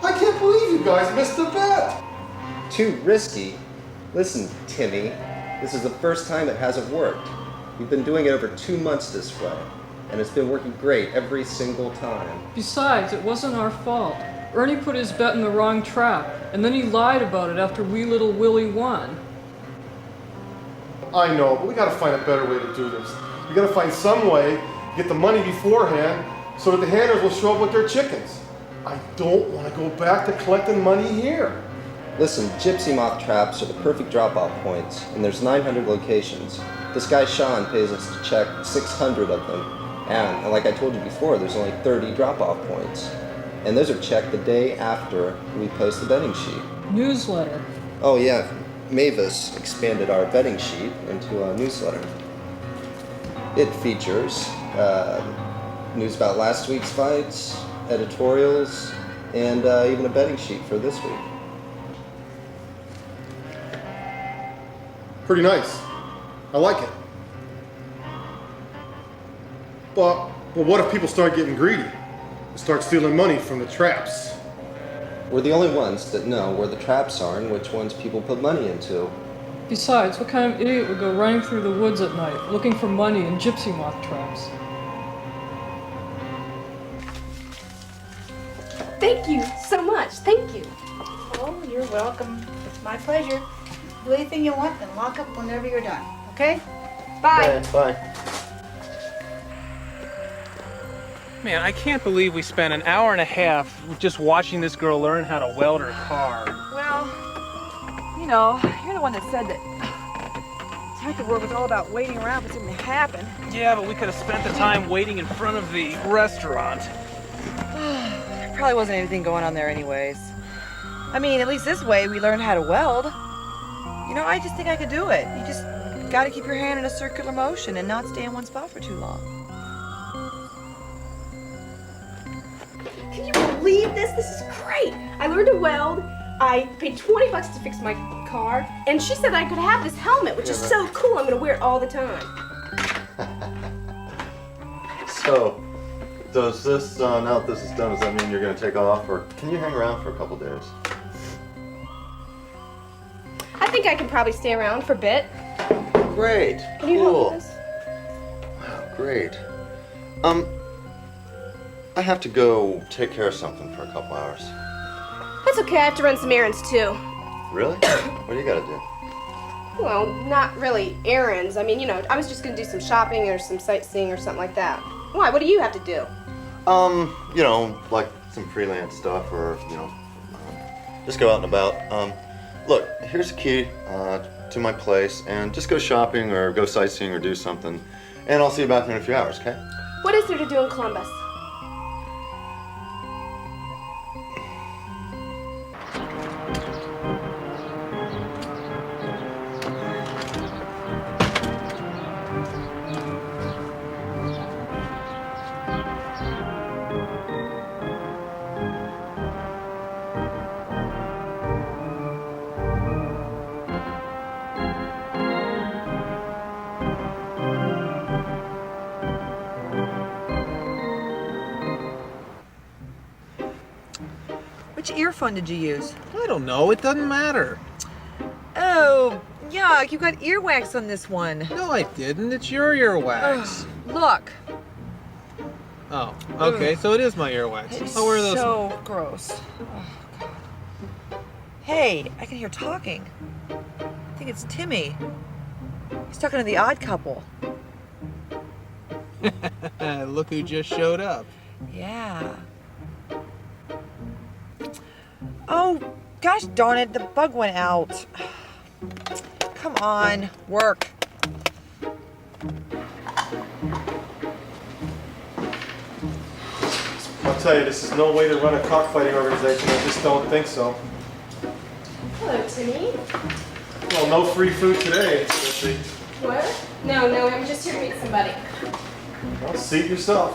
I can't believe you guys missed the bet. Too risky? Listen, Timmy, this is the first time it hasn't worked. We've been doing it over 2 months this way, and it's been working great every single time. Besides, it wasn't our fault. Ernie put his bet in the wrong trap, and then he lied about it after wee little Willie won. I know, but we gotta find a better way to do this. We gotta find some way to get the money beforehand so that the handlers will show up with their chickens. I don't want to go back to collecting money here. Listen, gypsy moth traps are the perfect drop-off points, and there's 900 locations. This guy Sean pays us to check 600 of them, and like I told you before, there's only 30 drop-off points. And those are checked the day after we post the betting sheet. Newsletter. Oh yeah, Mavis expanded our betting sheet into a newsletter. It features news about last week's fights, editorials, and even a betting sheet for this week. Pretty nice. I like it. But what if people start getting greedy and start stealing money from the traps? We're the only ones that know where the traps are and which ones people put money into. Besides, what kind of idiot would go running through the woods at night looking for money in gypsy moth traps? Thank you so much. Thank you. Oh, you're welcome. It's my pleasure. Do anything you want, then lock up whenever you're done. Okay? Bye. Bye. Man, I can't believe we spent an hour and a half just watching this girl learn how to weld her car. Well, you know, you're the one that said that detective work was all about waiting around for something to happen. Yeah, but we could have spent the time waiting in front of the restaurant. There probably wasn't anything going on there anyways. I mean, at least this way we learned how to weld. You know, I just think I could do it. You just gotta keep your hand in a circular motion and not stay in one spot for too long. believe this? This is great. I learned to weld. I paid $20 to fix my car, and she said I could have this helmet, which is so cool. I'm gonna wear it all the time. So, does this, now that this is done, does that mean you're going to take off, or can you hang around for a couple days? I think I can probably stay around for a bit. Great. Can you help with this? Wow, great. I have to go take care of something for a couple hours. That's okay. I have to run some errands too. Really? What do you got to do? Well, not really errands. I mean, you know, I was just gonna do some shopping or some sightseeing or something like that. Why? What do you have to do? You know, like some freelance stuff, or, you know, just go out and about. Look, here's the key to my place, and just go shopping or go sightseeing or do something, and I'll see you back there in a few hours, okay? What is there to do in Columbus? Which earphone did you use? I don't know. It doesn't matter. Oh, yuck. You got earwax on this one. No, I didn't. It's your earwax. Look. Oh, okay. So it is my earwax. It's I'll wear those. so gross. Oh, God. Hey, I can hear talking. I think it's Timmy. He's talking to the Odd Couple. Look who just showed up. Yeah. Oh, gosh darn it, the bug went out. Come on, work. I'll tell you, this is no way to run a cockfighting organization. I just don't think so. Hello, Timmy. Well, no free food today, incidentally. What? No, I'm just here to meet somebody. Well, seat yourself.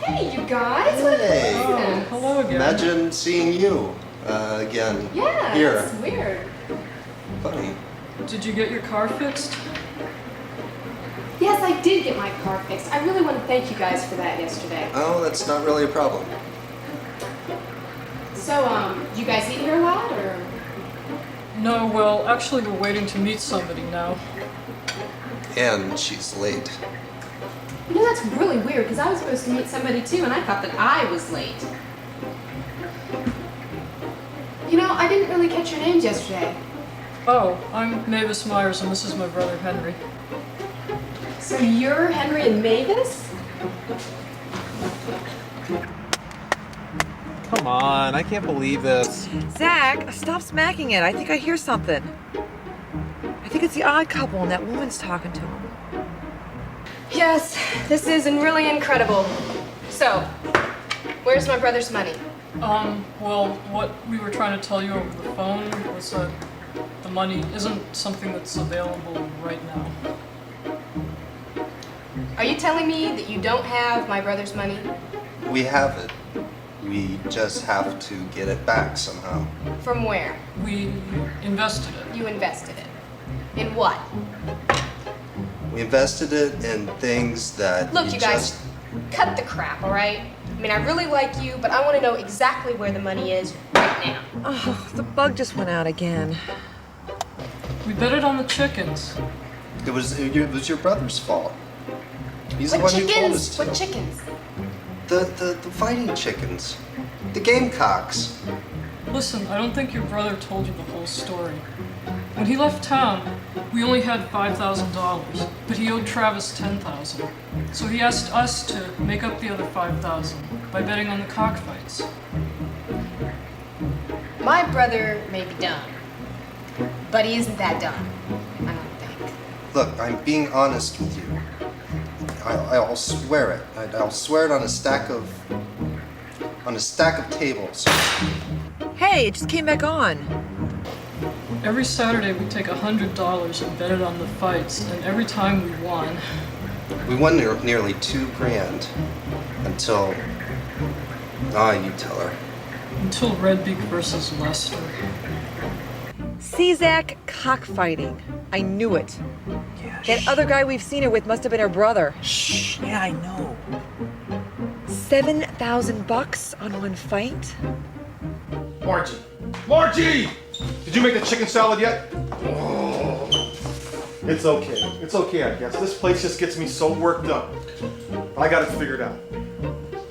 Hey, you guys. Hey. What is Hello again. Imagine seeing you again. Yeah, Here. it's weird. Funny. Did you get your car fixed? Yes, I did get my car fixed. I really want to thank you guys for that yesterday. Oh, that's not really a problem. So, you guys eat here a lot, or? No, well, actually we're waiting to meet somebody now. And she's late. You know, that's really weird, because I was supposed to meet somebody too, and I thought that I was late. You know, I didn't really catch your names yesterday. Oh, I'm Mavis Myers, and this is my brother Henry. So you're Henry and Mavis? Come on, I can't believe this. Zach, stop smacking it. I think I hear something. I think it's the Odd Couple, and that woman's talking to him. Yes, this is really incredible. So, where's my brother's money? Well, what we were trying to tell you over the phone was that the money isn't something that's available right now. Are you telling me that you don't have my brother's money? We have it. We just have to get it back somehow. From where? We invested it. You invested it. In what? We invested it in things that Look, you guys, cut the crap, all right? I mean, I really like you, but I want to know exactly where the money is right now. Oh, the bug just went out again. We bet it on the chickens. It was your brother's fault. He's the What one who told us chickens? to. What chickens? The fighting chickens. The gamecocks. Listen, I don't think your brother told you the whole story. When he left town, we only had $5,000, but he owed Travis $10,000. So he asked us to make up the other $5,000 by betting on the cockfights. My brother may be dumb, but he isn't that dumb, I don't think. Look, I'm being honest with you. I'll swear it. I'll swear it on a stack of tables. Hey, it just came back on. Every Saturday we take $100 and bet it on the fights, and every time we won. We won nearly $2,000. Until... Ah, you tell her. Until Redbeak versus Lester. Czak cockfighting. I knew it. That other guy we've seen her with must have been her brother. Shh. Yeah, I know. $7,000 on one fight? Margie! Margie! Did you make the chicken salad yet? Oh. It's okay. It's okay, I guess. This place just gets me so worked up. But I got it figured out.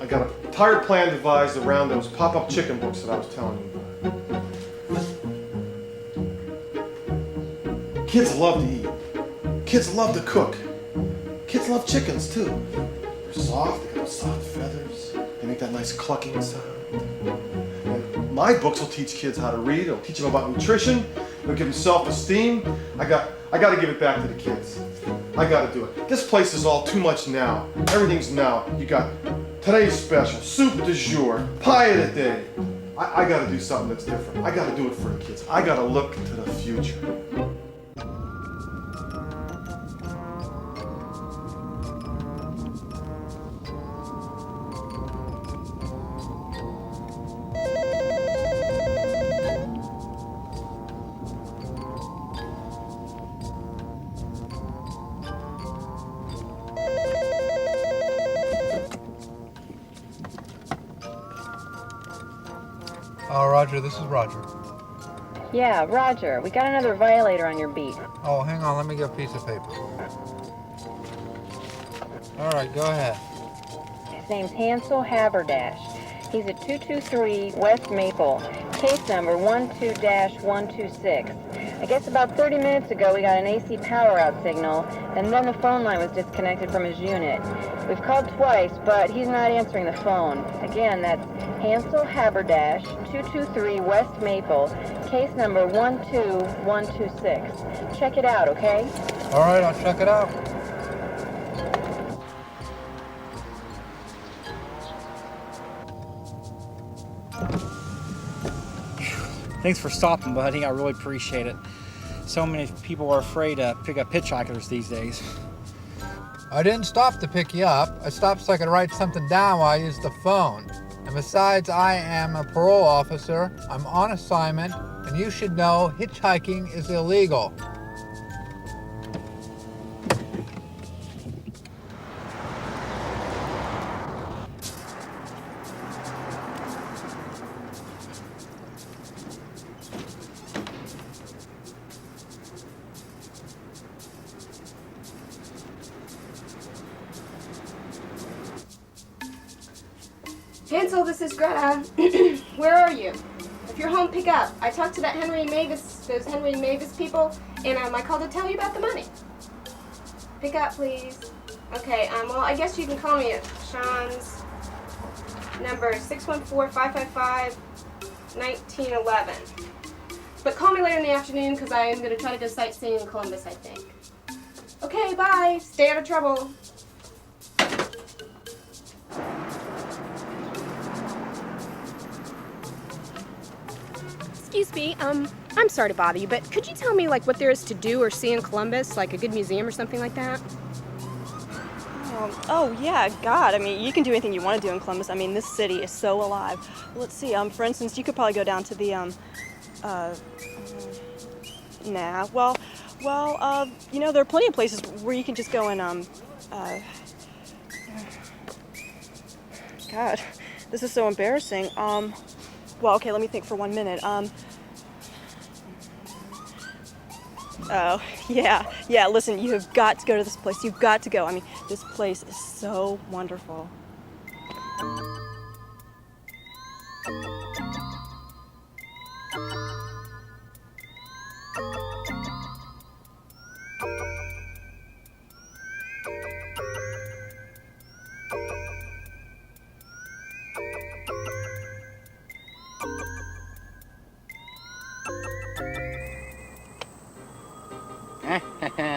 I got a entire plan devised around those pop-up chicken books that I was telling you about. Kids love to eat. Kids love to cook. Kids love chickens too. They're soft, they got those soft feathers. They make that nice clucking sound. And my books will teach kids how to read. It'll teach them about nutrition. It'll give them self-esteem. I got to give it back to the kids. I got to do it. This place is all too much now. Everything's now. You got today's special, soup du jour, pie of the day. I got to do something that's different. I got to do it for the kids. I got to look to the future. Roger, this is Roger. Yeah, Roger, we got another violator on your beat. Oh, hang on, let me get a piece of paper. All right, go ahead. His name's Hansel Haberdash. He's at 223 West Maple, case number 12-126. I guess about 30 minutes ago we got an AC power out signal, and then the phone line was disconnected from his unit. We've called twice, but he's not answering the phone. Again, that's Hansel Haberdash, 223 West Maple, case number 12126. Check it out, okay? All right, I'll check it out. Thanks for stopping, buddy. I really appreciate it. So many people are afraid to pick up hitchhikers these days. I didn't stop to pick you up. I stopped so I could write something down while I used the phone. And besides, I am a parole officer. I'm on assignment, and you should know hitchhiking is illegal. Hansel, this is Greta. Where are you? If you're home, pick up. I talked to those Henry Mavis people, and I called to tell you about the money. Pick up, please. Okay, well, I guess you can call me at Sean's number 614-555-1911. But call me later in the afternoon, because I am going to try to go sightseeing in Columbus, I think. Okay, bye. Stay out of trouble. Excuse me, I'm sorry to bother you, but could you tell me, like, what there is to do or see in Columbus? Like a good museum or something like that? Oh, yeah, God. I mean, you can do anything you want to do in Columbus. I mean, this city is so alive. Let's see, for instance, you could probably go down to the, you know, there are plenty of places where you can just go and, God, this is so embarrassing. Well, okay, let me think for 1 minute. Oh, yeah, listen, you have got to go to this place. You've got to go. I mean, this place is so wonderful.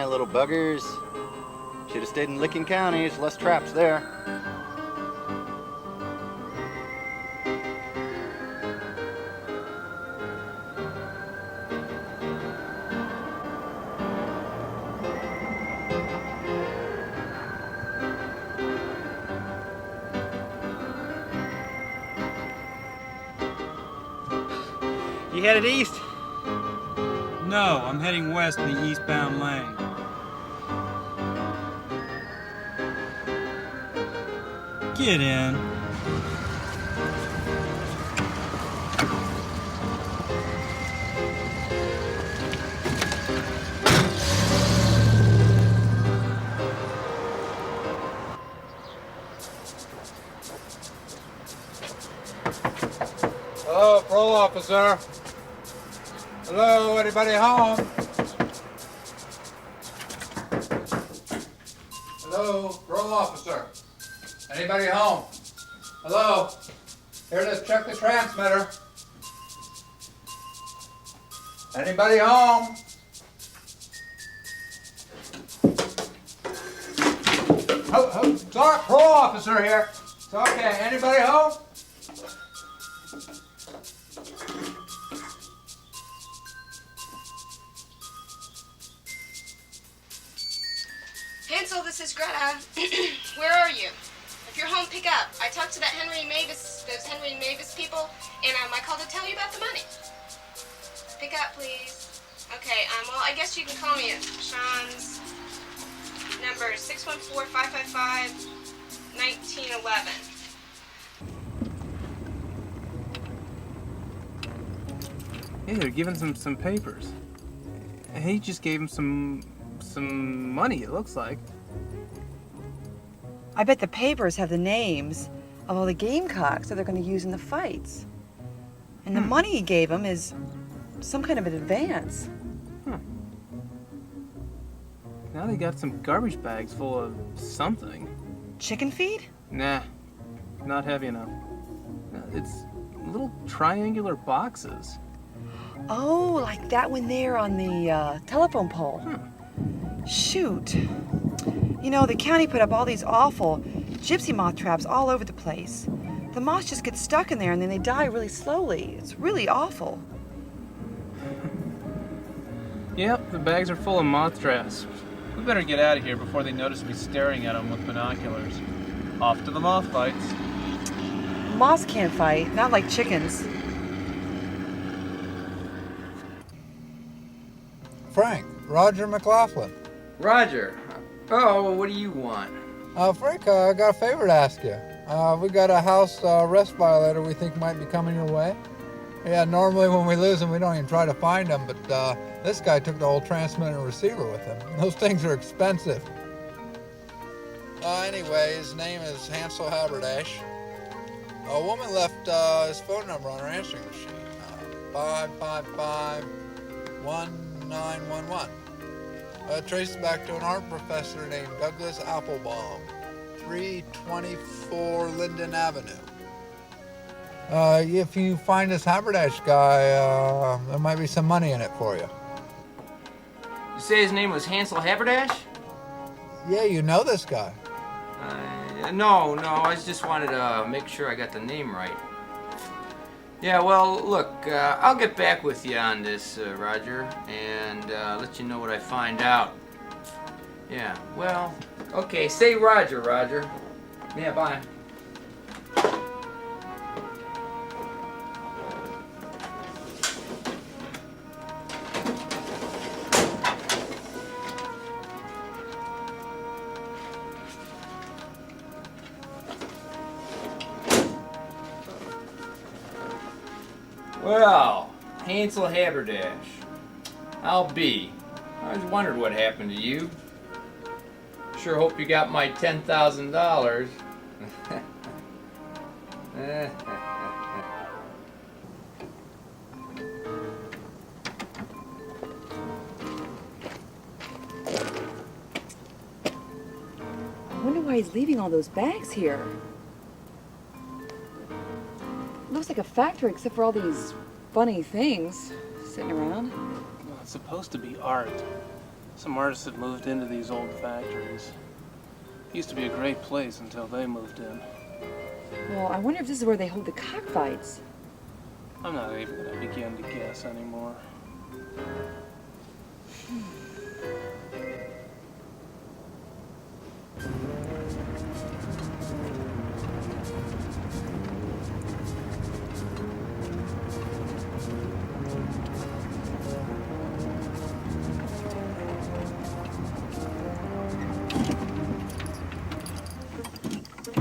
Little buggers. Should have stayed in Licking County. There's less traps there. You headed east? No, I'm heading west in the eastbound lane. Get in. Hello, parole officer. Hello, anybody home? Hello, parole officer. Anybody home? Hello? Here to check the transmitter. Anybody home? Oh, sorry, parole officer here. It's okay. Anybody home? Hansel, this is Greta. Where are you? If you're home, pick up. I talked to those Henry and Mavis people, and I called to tell you about the money. Pick up, please. Okay, well, I guess you can call me at Sean's number 614-555-1911. Hey, they're giving some papers. He just gave him some money, it looks like. I bet the papers have the names of all the gamecocks that they're going to use in the fights. And the money he gave them is some kind of an advance. Now they got some garbage bags full of something. Chicken feed? Nah, not heavy enough. It's little triangular boxes. Oh, like that one there on the telephone pole. Shoot. You know, the county put up all these awful gypsy moth traps all over the place. The moths just get stuck in there and then they die really slowly. It's really awful. Yep, the bags are full of moth traps. We better get out of here before they notice me staring at them with binoculars. Off to the moth fights. Moths can't fight, not like chickens. Frank, Roger McLaughlin. Roger. Oh, what do you want? Frank, I got a favor to ask you. We got a house arrest violator we think might be coming your way. Yeah, normally when we lose them, we don't even try to find them, but this guy took the whole transmitter and receiver with him. Those things are expensive. Anyway, his name is Hansel Haberdash. A woman left his phone number on her answering machine. 555-1911. Traces back to an art professor named Douglas Applebaum, 324 Linden Avenue. If you find this Haberdash guy, there might be some money in it for you. You say his name was Hansel Haberdash? Yeah, you know this guy. No, I just wanted to make sure I got the name right. Yeah, well, look, I'll get back with you on this, Roger, and let you know what I find out. Yeah, well, okay, say Roger, Roger. Yeah, bye. Well, Hansel Haberdash, I'll be. I always wondered what happened to you. Sure hope you got my $10,000. I wonder why he's leaving all those bags here. Looks like a factory except for all these funny things sitting around. Well, it's supposed to be art. Some artists have moved into these old factories. It used to be a great place until they moved in. Well, I wonder if this is where they hold the cockfights. I'm not even going to begin to guess anymore.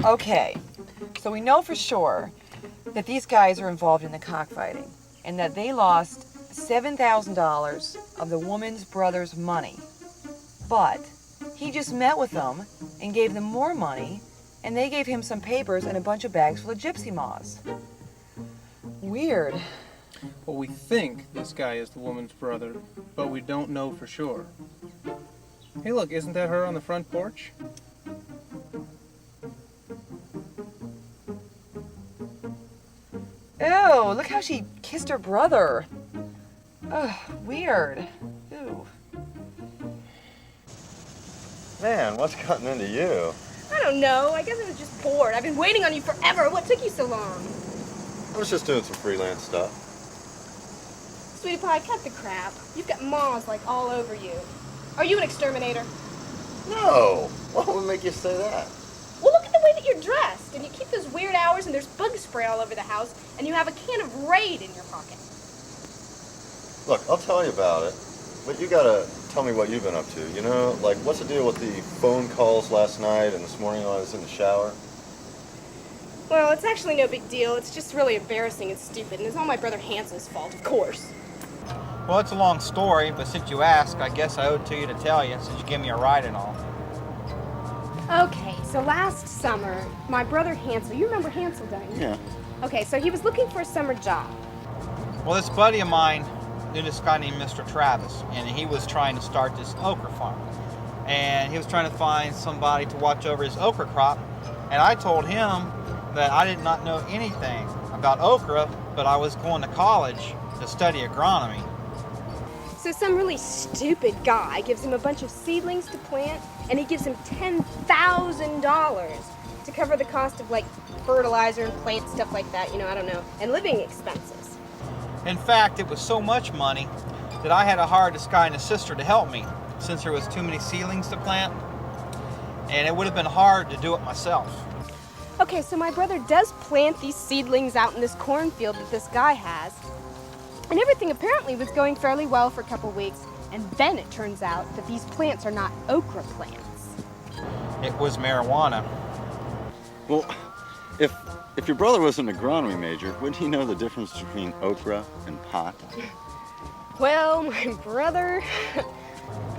Okay, so we know for sure that these guys are involved in the cockfighting and that they lost $7,000 of the woman's brother's money. But he just met with them and gave them more money, and they gave him some papers and a bunch of bags full of gypsy moths. Weird. Well, we think this guy is the woman's brother, but we don't know for sure. Hey, look, isn't that her on the front porch? Ew, look how she kissed her brother. Ugh, weird. Ew. Man, what's gotten into you? I don't know. I guess I was just bored. I've been waiting on you forever. What took you so long? I was just doing some freelance stuff. Sweetie pie, cut the crap. You've got moths like all over you. Are you an exterminator? No! What would make you say that? Well, look at the way that you're dressed. And you keep those weird hours and there's bug spray all over the house and you have a can of Raid in your pocket. Look, I'll tell you about it, but you gotta tell me what you've been up to. You know, like, what's the deal with the phone calls last night and this morning when I was in the shower? Well, it's actually no big deal. It's just really embarrassing and stupid, and it's all my brother Hansel's fault, of course. Well, it's a long story, but since you asked, I guess I owe it to you to tell you, since you gave me a ride and all. Okay, so last summer, my brother Hansel, you remember Hansel, don't you? Yeah. Okay, so he was looking for a summer job. Well, this buddy of mine knew this guy named Mr. Travis, and he was trying to start this okra farm. And he was trying to find somebody to watch over his okra crop, and I told him that I did not know anything about okra, but I was going to college to study agronomy. So some really stupid guy gives him a bunch of seedlings to plant, and he gives him $10,000 to cover the cost of, like, fertilizer and plant stuff like that, you know, I don't know, and living expenses. In fact, it was so much money that I had to hire this guy and his sister to help me, since there was too many seedlings to plant, and it would have been hard to do it myself. Okay, so my brother does plant these seedlings out in this cornfield that this guy has, and everything apparently was going fairly well for a couple weeks, and then it turns out that these plants are not okra plants. It was marijuana. Well, if your brother was an agronomy major, wouldn't he know the difference between okra and pot? Well, my brother...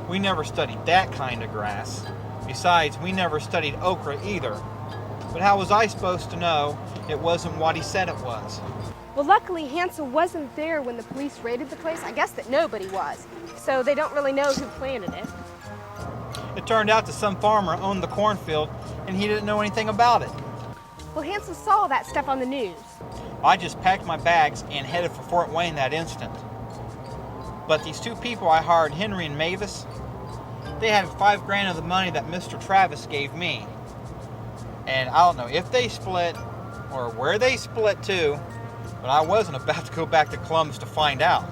We never studied that kind of grass. Besides, we never studied okra either. But how was I supposed to know it wasn't what he said it was? Well, luckily, Hansel wasn't there when the police raided the place. I guess that nobody was. So they don't really know who planted it. It turned out that some farmer owned the cornfield, and he didn't know anything about it. Well, Hansel saw that stuff on the news. I just packed my bags and headed for Fort Wayne that instant. But these two people I hired, Henry and Mavis, they had $5 grand of the money that Mr. Travis gave me. And I don't know if they split or where they split to, but I wasn't about to go back to Columbus to find out.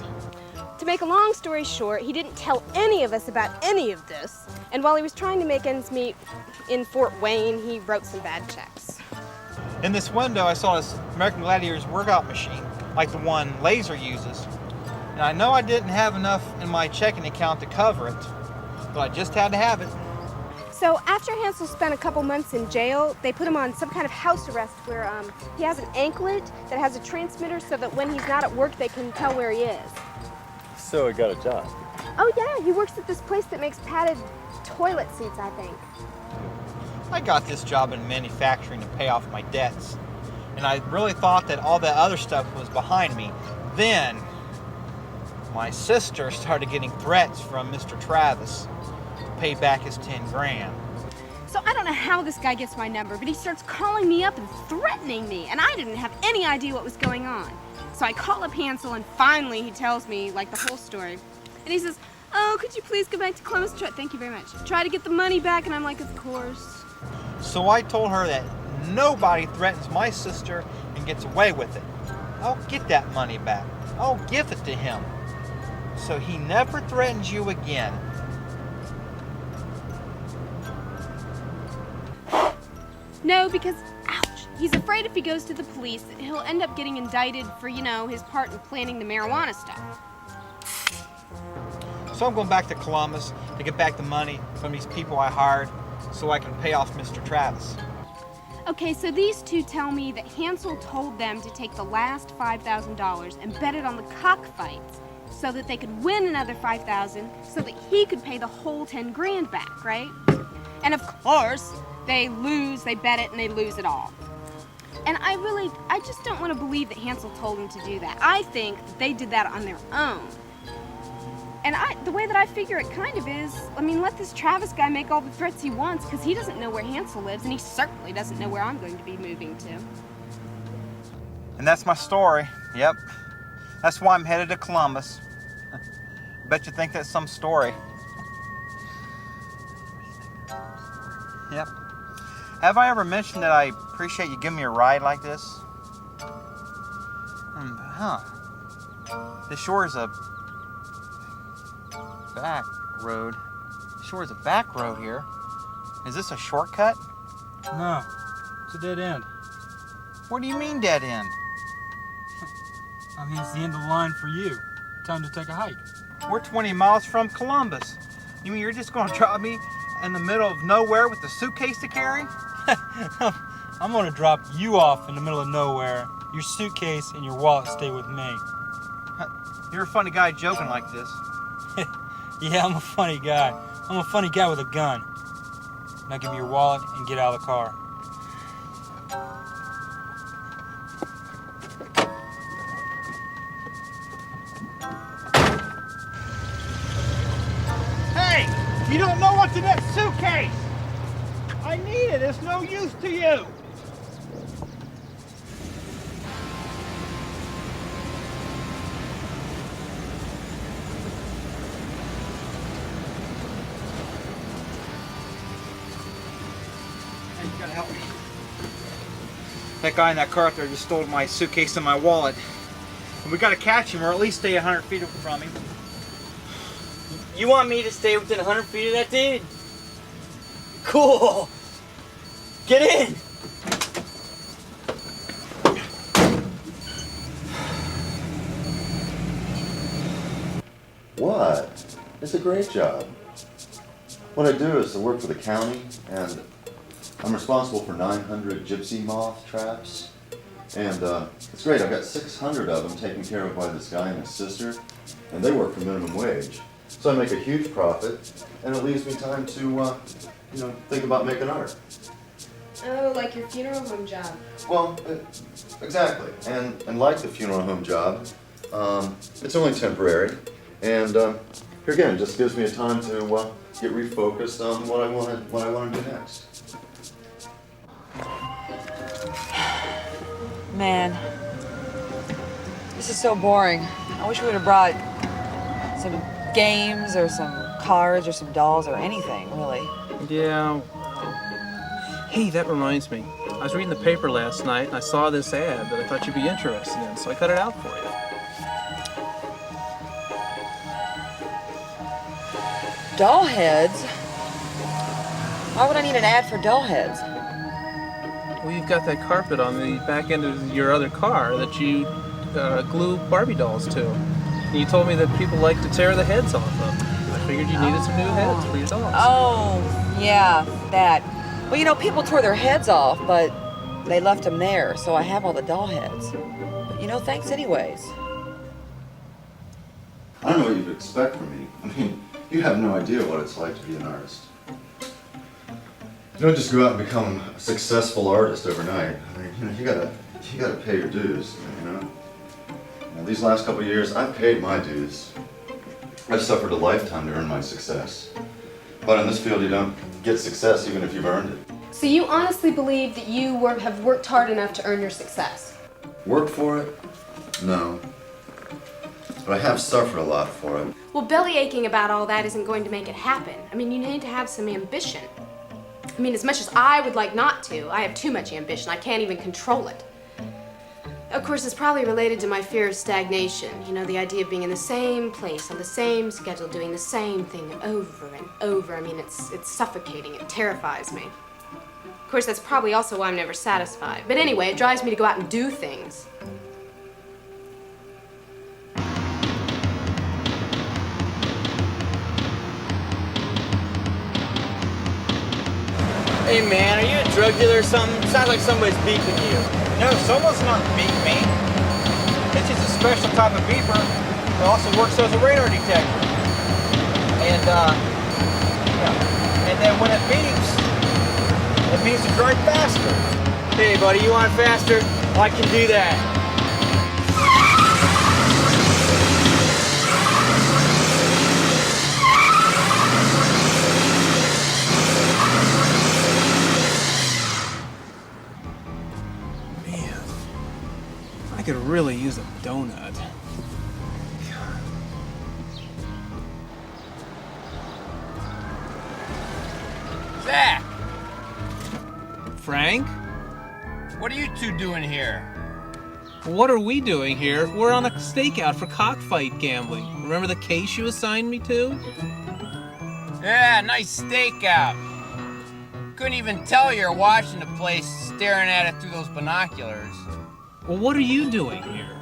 To make a long story short, he didn't tell any of us about any of this. And while he was trying to make ends meet in Fort Wayne, he wrote some bad checks. In this window, I saw this American Gladiator's workout machine, like the one Laser uses. And I know I didn't have enough in my checking account to cover it, but I just had to have it. So after Hansel spent a couple months in jail, they put him on some kind of house arrest where he has an anklet that has a transmitter so that when he's not at work, they can tell where he is. So he got a job. Oh yeah, he works at this place that makes padded toilet seats, I think. I got this job in manufacturing to pay off my debts. And I really thought that all that other stuff was behind me. Then, my sister started getting threats from Mr. Travis to pay back his 10 grand. So I don't know how this guy gets my number, but he starts calling me up and threatening me, and I didn't have any idea what was going on. So I call up Hansel, and finally he tells me, like, the whole story. And he says, oh, could you please go back to Columbus? Thank you very much. Try to get the money back, and I'm like, of course. So I told her that nobody threatens my sister and gets away with it. I'll get that money back. I'll give it to him. So he never threatens you again. No, because, ouch, he's afraid if he goes to the police, he'll end up getting indicted for, you know, his part in planting the marijuana stuff. So I'm going back to Columbus to get back the money from these people I hired so I can pay off Mr. Travis. Okay, so these two tell me that Hansel told them to take the last $5,000 and bet it on the cockfights so that they could win another $5,000 so that he could pay the whole 10 grand back, right? And of course, they lose, they bet it, and they lose it all. And I just don't want to believe that Hansel told them to do that. I think that they did that on their own. And the way that I figure it kind of is, I mean, let this Travis guy make all the threats he wants, because he doesn't know where Hansel lives, and he certainly doesn't know where I'm going to be moving to. And that's my story. Yep. That's why I'm headed to Columbus. Bet you think that's some story. Yep. Have I ever mentioned that I appreciate you giving me a ride like this? This sure is a back road. Sure is a back road here. Is this a shortcut? No, it's a dead end. What do you mean dead end? I mean, it's the end of the line for you. Time to take a hike. We're 20 miles from Columbus. You mean you're just going to drop me in the middle of nowhere with a suitcase to carry? I'm going to drop you off in the middle of nowhere. Your suitcase and your wallet stay with me. You're a funny guy joking like this. Yeah, I'm a funny guy. I'm a funny guy with a gun. Now give me your wallet and get out of the car. Hey, you don't know what's in that suitcase. I need it. It's no use to you. You gotta help me. That guy in that car out there just stole my suitcase and my wallet. And we gotta catch him, or at least stay 100 feet from him. You want me to stay within 100 feet of that dude? Cool. Get in. What? It's a great job. What I do is I work for the county, and I'm responsible for 900 gypsy moth traps. And it's great. I've got 600 of them taken care of by this guy and his sister, and they work for minimum wage. So I make a huge profit, and it leaves me time to, think about making art. Oh, like your funeral home job. Well, exactly. And like the funeral home job, it's only temporary. And here again, it just gives me a time to get refocused on what I want to do next. Man, this is so boring. I wish we would have brought some games or some cards or some dolls or anything, really. Yeah. Hey, that reminds me. I was reading the paper last night and I saw this ad that I thought you'd be interested in, so I cut it out for you. Doll heads? Why would I need an ad for doll heads? Well, you've got that carpet on the back end of your other car that you glue Barbie dolls to. And you told me that people like to tear the heads off them. I figured you needed some new heads for your dolls. Oh, yeah, that. Well, people tore their heads off, but they left them there, so I have all the doll heads. But, thanks anyways. I don't know what you'd expect from me. I mean, you have no idea what it's like to be an artist. You don't just go out and become a successful artist overnight. I mean, you gotta pay your dues, And these last couple of years, I've paid my dues. I've suffered a lifetime to earn my success. But in this field, you don't get success even if you've earned it. So you honestly believe that you have worked hard enough to earn your success? Work for it? No. But I have suffered a lot for it. Well, bellyaching about all that isn't going to make it happen. I mean, you need to have some ambition. I mean, as much as I would like not to, I have too much ambition. I can't even control it. Of course, it's probably related to my fear of stagnation. The idea of being in the same place, on the same schedule, doing the same thing over and over. I mean, it's suffocating. It terrifies me. Of course, that's probably also why I'm never satisfied. But anyway, it drives me to go out and do things. Hey man, are you a drug dealer or something? Sounds like somebody's beeping you. No, someone's not beeping me. It's just a special type of beeper that also works as a radar detector. And, yeah. And then when it beeps, it means to drive faster. Hey buddy, you want faster? I can do that. I could really use a donut. Zach! Frank? What are you two doing here? What are we doing here? We're on a stakeout for cockfight gambling. Remember the case you assigned me to? Yeah, nice stakeout. Couldn't even tell you're watching the place, staring at it through those binoculars. Well, what are you doing here?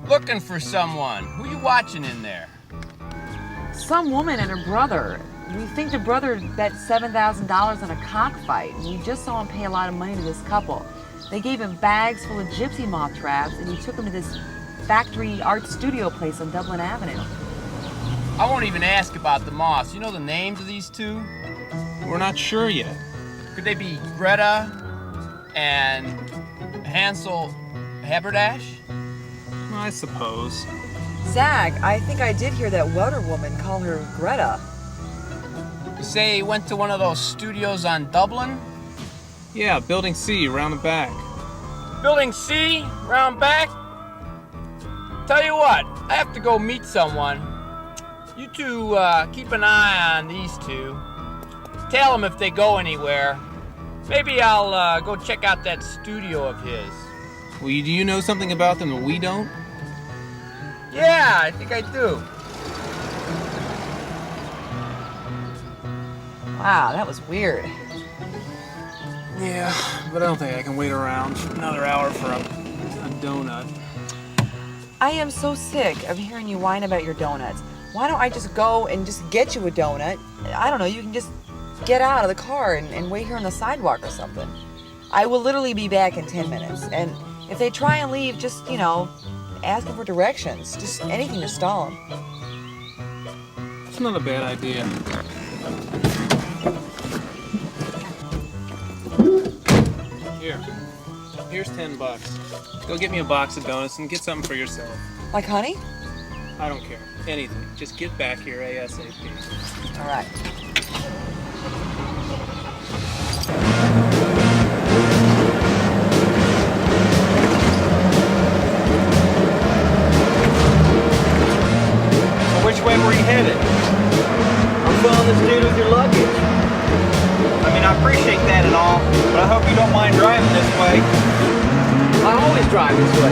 Looking for someone. Who you watching in there? Some woman and her brother. We think the brother bet $7,000 on a cockfight, and we just saw him pay a lot of money to this couple. They gave him bags full of gypsy moth traps, and he took him to this factory art studio place on Dublin Avenue. I won't even ask about the moths. You know the names of these two? We're not sure yet. Could they be Greta and Hansel Haberdash? I suppose. Zach, I think I did hear that welder woman call her Greta. You say he went to one of those studios on Dublin? Yeah, Building C, around the back. Building C, round back? Tell you what, I have to go meet someone. You two keep an eye on these two. Tell them if they go anywhere. Maybe I'll go check out that studio of his. Well, do you know something about them that we don't? Yeah, I think I do. Wow, that was weird. Yeah, but I don't think I can wait around for another hour for a donut. I am so sick of hearing you whine about your donuts. Why don't I just go and just get you a donut? I don't know, you can just get out of the car and wait here on the sidewalk or something. I will literally be back in 10 minutes. And if they try and leave, just, ask them for directions. Just anything to stall them. It's not a bad idea. Here's $10. Go get me a box of donuts and get something for yourself. Like honey? I don't care. Anything. Just get back here ASAP. All right. So which way were you headed? I'm following this dude with your luggage. I mean, I appreciate that and all, but I hope you don't mind driving this way. I always drive this way.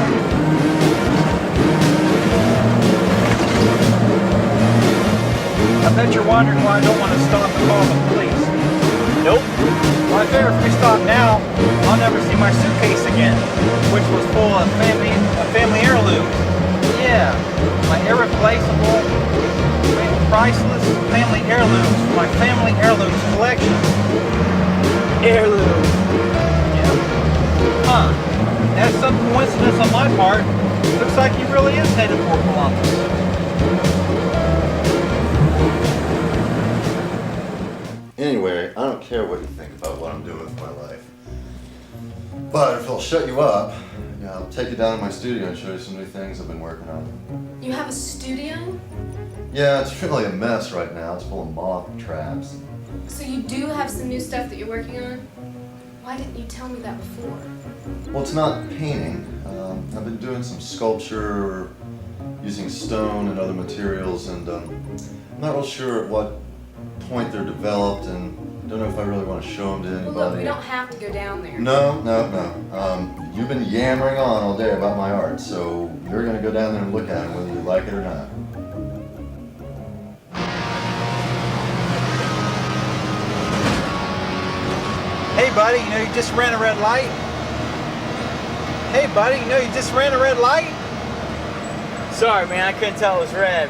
I bet you're wondering why I don't want to stop and call the police. Nope. Well, I figure if we stop now, I'll never see my suitcase again, which was full of family heirlooms. Yeah, my irreplaceable, priceless family heirlooms from my family heirlooms collection. Heirloom. Yeah. Huh. That's some coincidence on my part. Looks like he really is headed for Columbus. Anyway, I don't care what you think about what I'm doing with my life. But if I'll shut you up, I'll take you down to my studio and show you some new things I've been working on. You have a studio? Yeah, it's really a mess right now. It's full of moth traps. So you do have some new stuff that you're working on? Why didn't you tell me that before? Well, it's not painting. I've been doing some sculpture using stone and other materials, and I'm not real sure at what point they're developed, and don't know if I really want to show them to anybody. Well, look, we don't have to go down there. No. You've been yammering on all day about my art, so you're going to go down there and look at it, whether you like it or not. Hey buddy, you know you just ran a red light? Hey buddy, you know you just ran a red light? Sorry man, I couldn't tell it was red.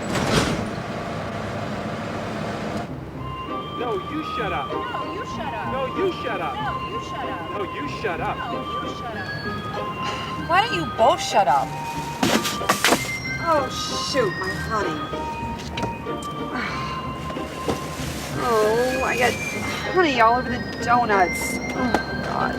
No, you shut up. No, you shut up. No, you shut up. No, you shut up. No, you shut up. No, you shut up. Why don't you both shut up? Oh, shoot, my honey. Oh, I got honey all over the donuts. Oh, God.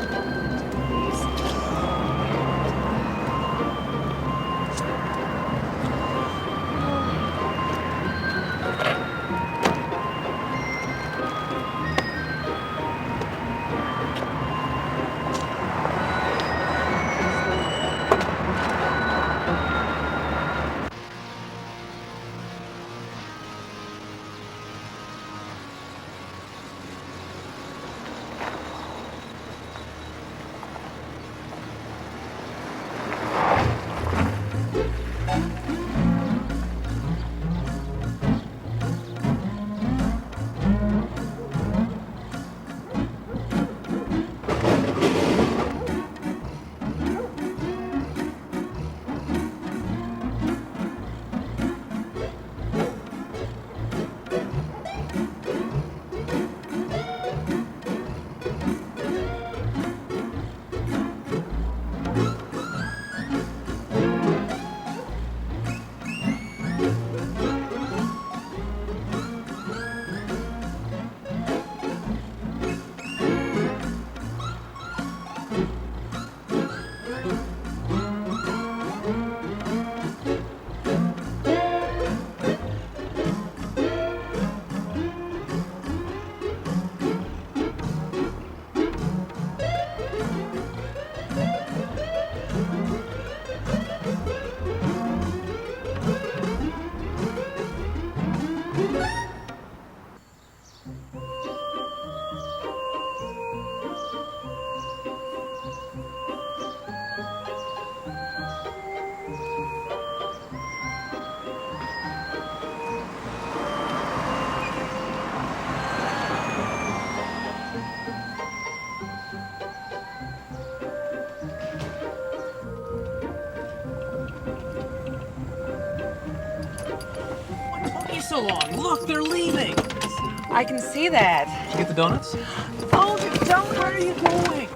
What took you so long? Look, they're leaving. I can see that. Did you get the donuts? Oh, the donut! Where are you going?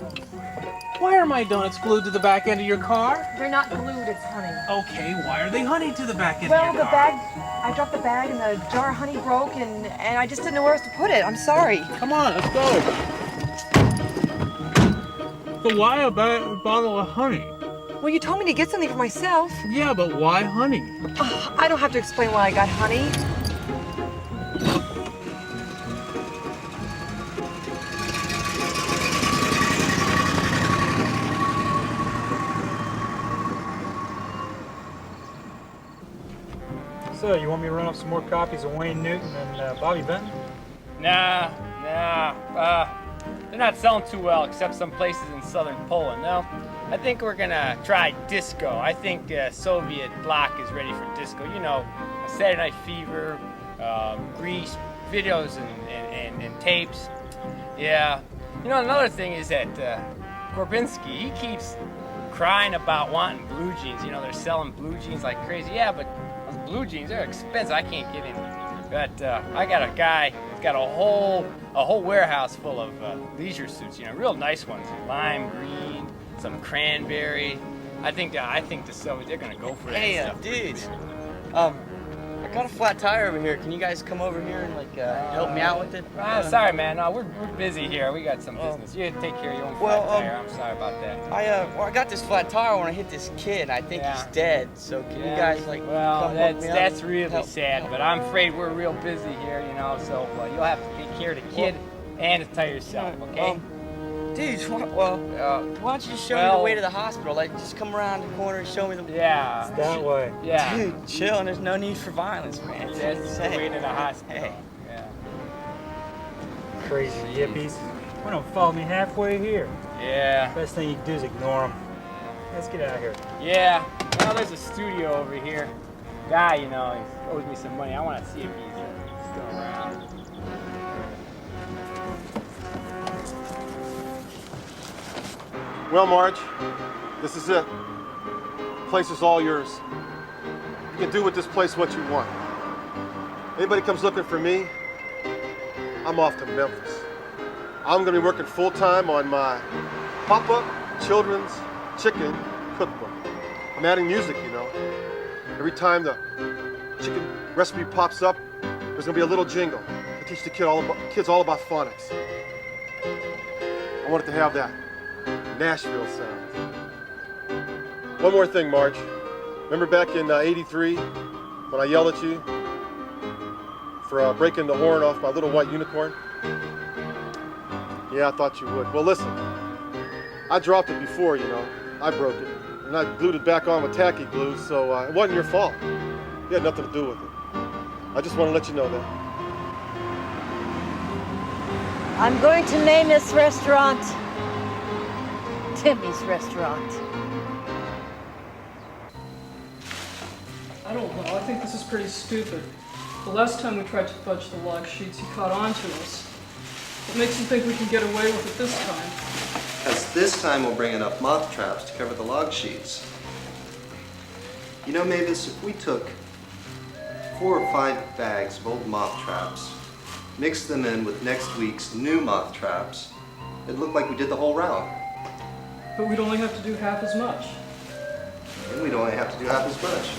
Why are my donuts glued to the back end of your car? They're not glued, it's honey. Okay, why are they honey to the back end Well, of your the car? bag, I dropped the bag and the jar of honey broke and I just didn't know where else to put it. I'm sorry. Come on, let's go. So why a bottle of honey? Well, you told me to get something for myself. Yeah, but why honey? I don't have to explain why I got honey. So, you want me to run up some more copies of Wayne Newton and Bobby Benton? Nah. They're not selling too well, except some places in southern Poland. No, I think we're gonna try disco. I think the Soviet bloc is ready for disco. You know, Saturday Night Fever, Grease, videos and tapes. Yeah. You know, another thing is that Gorbinski, he keeps crying about wanting blue jeans. You know, they're selling blue jeans like crazy. Yeah, but those blue jeans, they're expensive. I can't get any. But I got a guy who's got a whole warehouse full of leisure suits. You know, real nice ones, lime green, some cranberry. I think the Soviets, they're gonna go for that Hey, stuff. dudes. I got a flat tire over here. Can you guys come over here and like help me out with it? Sorry, man. No, we're busy here. We got some business. You take care of your own flat tire. I'm sorry about that. I got this flat tire when I hit this kid. And I think he's dead. So can you guys like Well, come help me out? that's really sad. But I'm afraid we're real busy here. You know, so you'll have to take care of the kid and the tire yourself. Okay. Dude, why don't you show me the way to the hospital? Like, just come around the corner and show me the... Yeah. It's that way. Yeah. Dude, chill, and there's no need for violence, man. That's the way to the hospital. Hey. Yeah. Crazy yippies. Why don't follow me halfway here? Yeah. Best thing you can do is ignore them. Let's get out of here. Yeah. Well, there's a studio over here. Guy, you know, he owes me some money. I want to see if he's still around. Well, Marge, this is it. The place is all yours. You can do with this place what you want. Anybody comes looking for me, I'm off to Memphis. I'm gonna be working full-time on my pop-up children's chicken cookbook. I'm adding music, you know. Every time the chicken recipe pops up, there's gonna be a little jingle to teach the kids all about phonics. I want it to have that Nashville sound. One more thing, Marge. Remember back in '83 when I yelled at you for breaking the horn off my little white unicorn? Yeah, I thought you would. Well, listen, I dropped it before, you know. I broke it, and I glued it back on with tacky glue, so it wasn't your fault. You had nothing to do with it. I just want to let you know that. I'm going to name this restaurant Timmy's Restaurant. I don't know. I think this is pretty stupid. The last time we tried to fudge the log sheets, he caught on to us. What makes you think we can get away with it this time? Because this time we'll bring enough moth traps to cover the log sheets. You know, Mavis, if we took 4 or 5 bags of old moth traps, mixed them in with next week's new moth traps, it'd look like we did the whole round. But we'd only have to do half as much. And we'd only have to do half as much.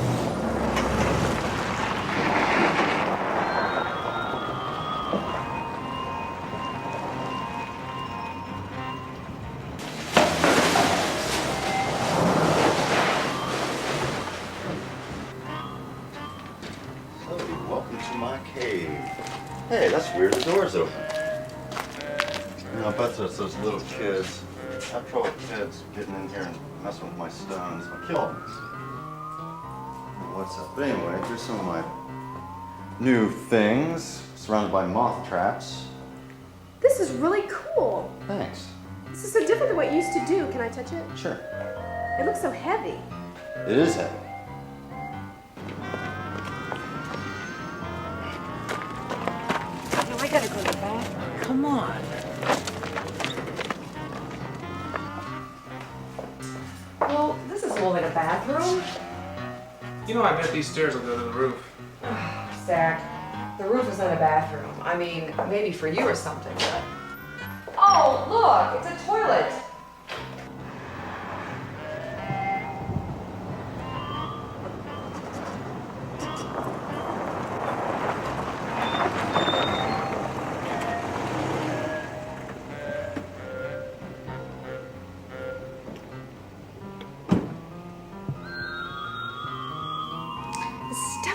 Welcome to my cave. Hey, that's weird, the door's open. You know, I bet there's those little kids. I have trouble with kids getting in here and messing with my stones. I'll kill them. What's up? But anyway, here's some of my new things, surrounded by moth traps. This is really cool. Thanks. This is so different than what you used to do. Can I touch it? Sure. It looks so heavy. It is heavy. I gotta go to the bathroom. Come on. Well, this is more like a bathroom. You know, I bet these stairs will go to the roof. Zach, the roof isn't a bathroom. I mean, maybe for you or something, but... Oh, look, it's a toilet.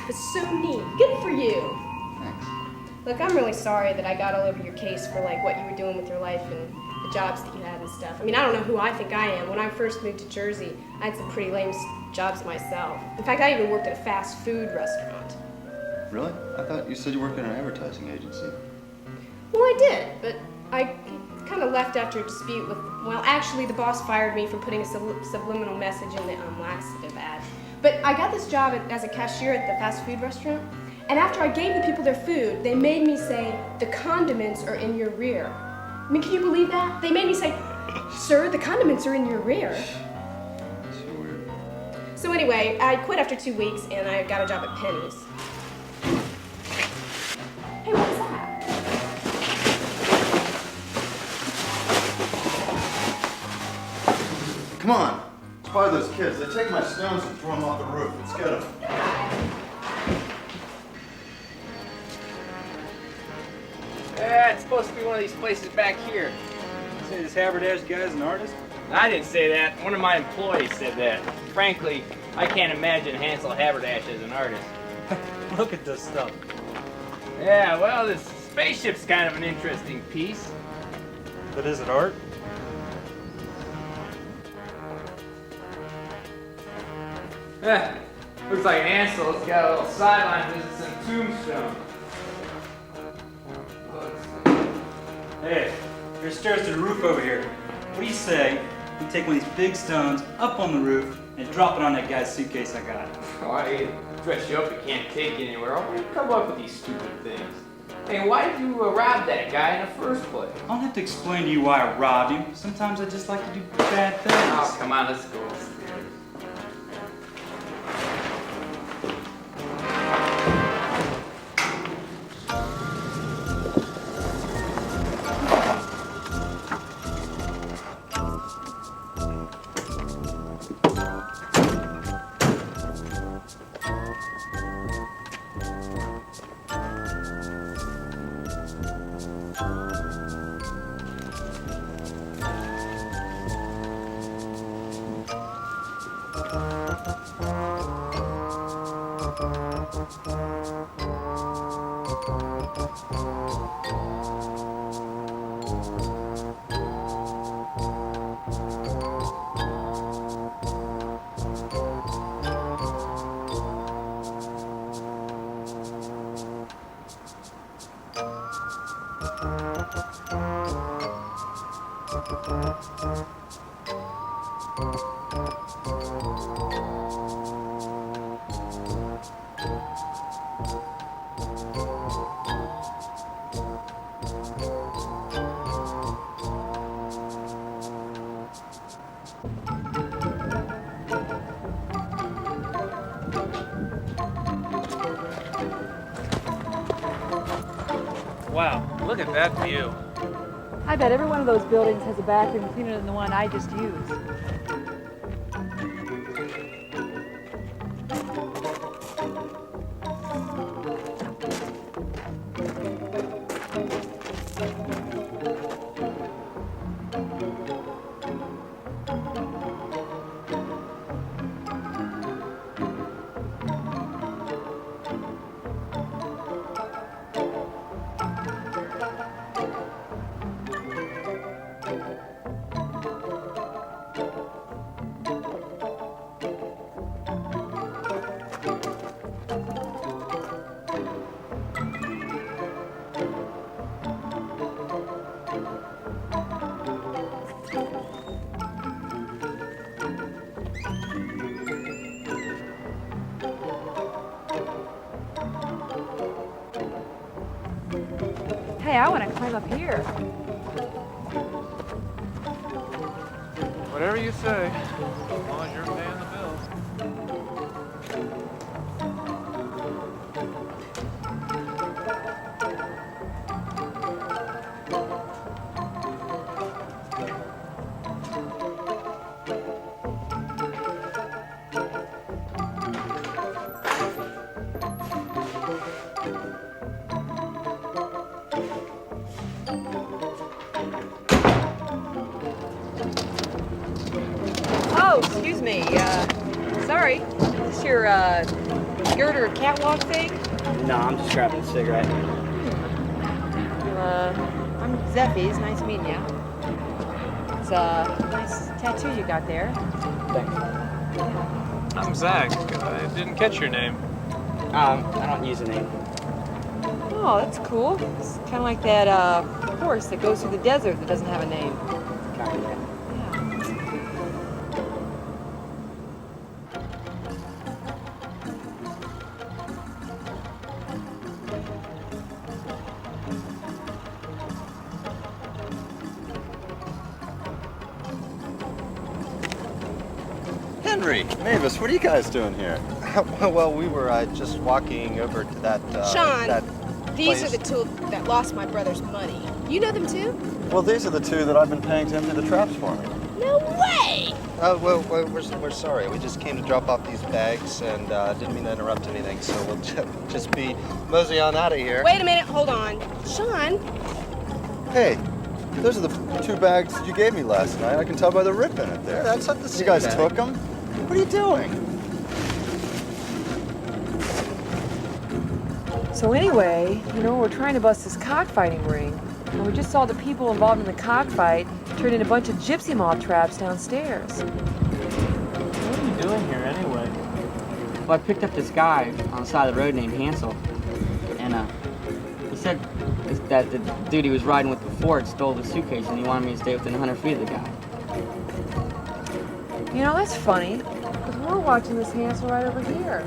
It's so neat. Good for you. Thanks. Look, I'm really sorry that I got all over your case for like what you were doing with your life and the jobs that you had and stuff. I mean, I don't know who I think I am. When I first moved to Jersey, I had some pretty lame jobs myself. In fact, I even worked at a fast food restaurant. Really? I thought you said you worked in an advertising agency. Well, I did, but I kind of left after a dispute with, well, actually the boss fired me for putting a subliminal message in the laxative ad. But I got this job as a cashier at the fast food restaurant, and after I gave the people their food, they made me say, the condiments are in your rear. I mean, can you believe that? They made me say, sir, the condiments are in your rear. So weird. So anyway, I quit after 2 weeks, and I got a job at Penny's. Hey, what was that? Come on. By those kids. They take my stones and throw them off the roof. Let's get them. It's supposed to be one of these places back here. Say this Haberdash guy's an artist? I didn't say that. One of my employees said that. Frankly, I can't imagine Hansel Haberdash as an artist. Look at this stuff. Yeah, well, this spaceship's kind of an interesting piece. But is it art? Looks like Hansel's got a little sideline business in Tombstone. Hey, there's stairs to the roof over here. What do you say we take one of these big stones up on the roof and drop it on that guy's suitcase I got? Oh, I dress you up, you can't take you anywhere. Why do you come up with these stupid things? Hey, why did you rob that guy in the first place? I don't have to explain to you why I robbed him. Sometimes I just like to do bad things. Oh, come on, let's go upstairs. Wow, look at that view. I bet every one of those buildings has a bathroom cleaner than the one I just used. Hey, I want to climb up here. Whatever you say, as long as you're paying the bills. Oh, excuse me. Sorry. Is this your girder catwalk thing? No, I'm just grabbing a cigarette. I'm Zeffy. It's nice meeting you. It's a nice tattoo you got there. Thanks. I'm Zach. I didn't catch your name. I don't use a name. Oh, that's cool. It's kind of like that horse that goes through the desert that doesn't have a name. Kind of. Henry, Mavis, what are you guys doing here? Well, we were just walking over to that. Sean, that these place. are the two that lost my brother's money. You know them too? Well, these are the two that I've been paying to empty the traps for me. No way! Well, we're sorry. We just came to drop off these bags and didn't mean to interrupt anything, so we'll just be mosey on out of here. Wait a minute, hold on. Sean, Hey, those are the two bags you gave me last night. I can tell by the rip in it there. That's not the You same guys bag. took them? What are you doing? So anyway, you know, we're trying to bust this cockfighting ring. And we just saw the people involved in the cockfight turn in a bunch of gypsy mob traps downstairs. What are you doing here anyway? Well, I picked up this guy on the side of the road named Hansel, and he said that the dude he was riding with before had stole the suitcase, and he wanted me to stay within 100 feet of the guy. You know, that's funny, because we're watching this Hansel right over here.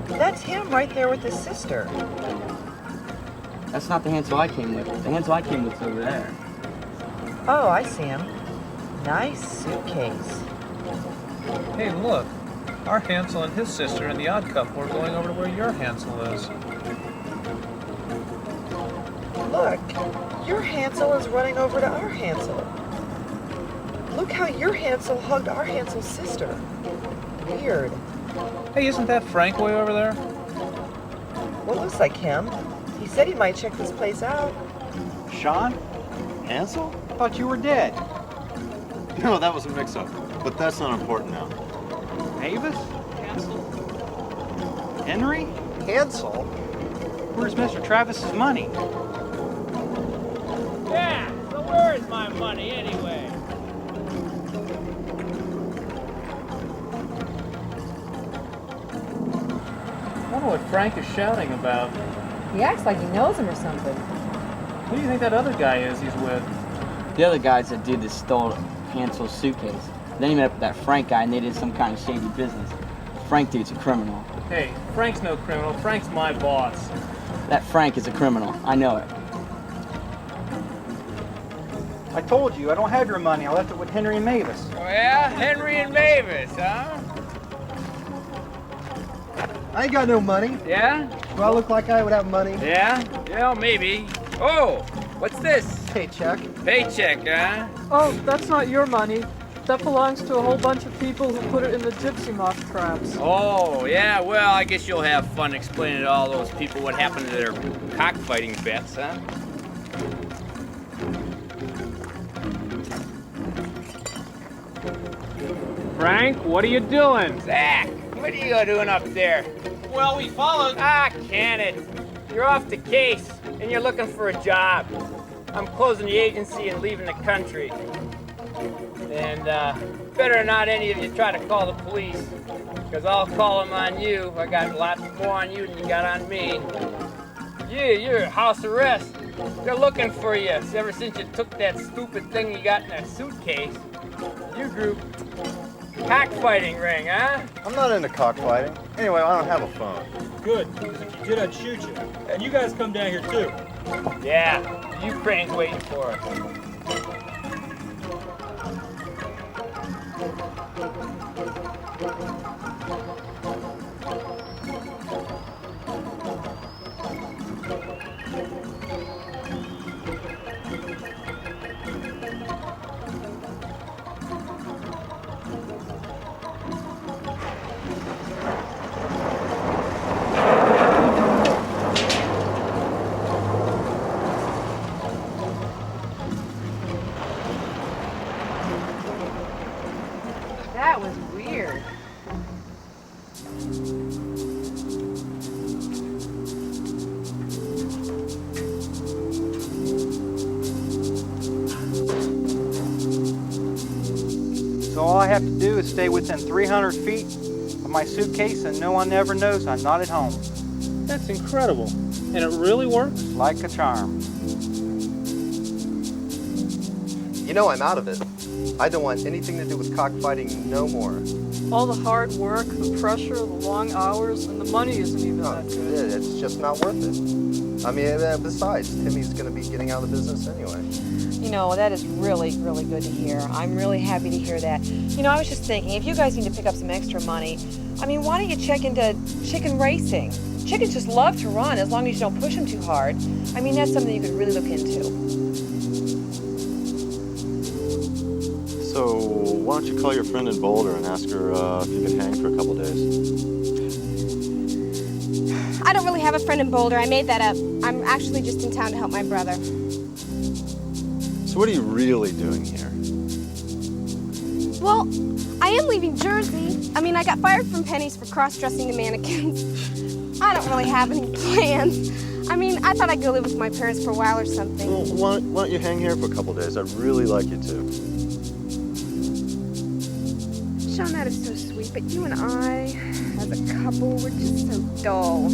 That's him right there with his sister. That's not the Hansel I came with. The Hansel I came with is over there. Oh, I see him. Nice suitcase. Hey, look. Our Hansel and his sister and the odd couple are going over to where your Hansel is. Look, your Hansel is running over to our Hansel. Look how your Hansel hugged our Hansel's sister. Weird. Hey, isn't that Frank way over there? Well, looks like him. He said he might check this place out. Sean? Hansel? I thought you were dead. No, that was a mix-up. But that's not important now. Mavis? Henry? Hansel? Where's Mr. Travis's money? Yeah, so where is my money anyway? I wonder what Frank is shouting about. He acts like he knows him or something. Who do you think that other guy is he's with? The other guy's the dude that stole Hansel's suitcase. Then he met up with that Frank guy and they did some kind of shady business. Frank dude's a criminal. Hey, Frank's no criminal. Frank's my boss. That Frank is a criminal. I know it. I told you, I don't have your money. I left it with Henry and Mavis. Oh yeah? Henry and Mavis, huh? I ain't got no money. Yeah? Do I look like I would have money? Yeah? Yeah, maybe. Oh, what's this? Paycheck. Paycheck, huh? Oh, that's not your money. That belongs to a whole bunch of people who put it in the gypsy moth traps. Oh, yeah, well, I guess you'll have fun explaining to all those people what happened to their cockfighting bets, huh? Frank, what are you doing? Zach, what are you doing up there? Well, we followed. Ah, can it? You're off the case, and you're looking for a job. I'm closing the agency and leaving the country. And better not any of you try to call the police, because I'll call them on you. I got lots more on you than you got on me. You're house arrest. They're looking for you ever since you took that stupid thing you got in that suitcase. You group cockfighting ring, huh? I'm not into cockfighting. Anyway, I don't have a phone. Good, because if you did, I'd shoot you. And you guys come down here too. Yeah, Ukraine's waiting for us. That was weird. So all I have to do is stay within 300 feet of my suitcase and no one ever knows I'm not at home. That's incredible. And it really works? Like a charm. You know I'm out of it. I don't want anything to do with cockfighting no more. All the hard work, the pressure, the long hours, and the money isn't even that good. It's just not worth it. I mean, besides, Timmy's going to be getting out of the business anyway. You know, that is really, really good to hear. I'm really happy to hear that. You know, I was just thinking, if you guys need to pick up some extra money, I mean, why don't you check into chicken racing? Chickens just love to run as long as you don't push them too hard. I mean, that's something you could really look into. So, why don't you call your friend in Boulder and ask her if you could hang for a couple days? I don't really have a friend in Boulder. I made that up. I'm actually just in town to help my brother. So what are you really doing here? Well, I am leaving Jersey. I mean, I got fired from Penny's for cross-dressing the mannequins. I don't really have any plans. I mean, I thought I'd go live with my parents for a while or something. Well, why don't you hang here for a couple days? I'd really like you to. Sean, that is so sweet, but you and I, as a couple, we're just so dull.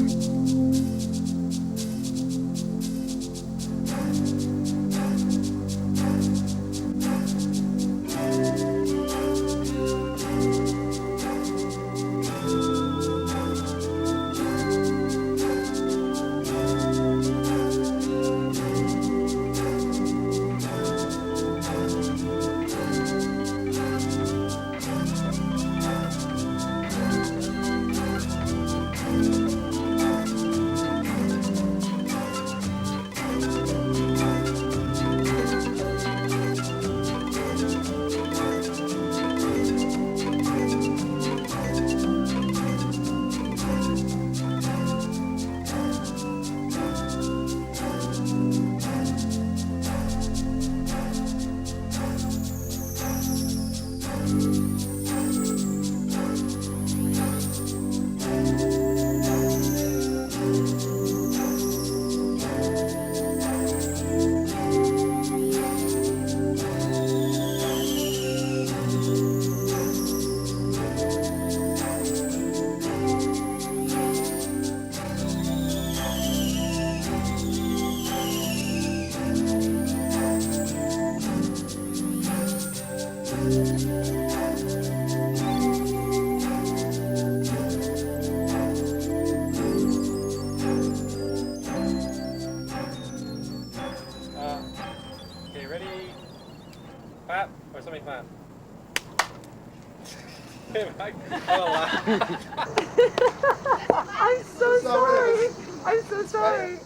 clap or somebody clap? I'm so sorry. I'm so sorry.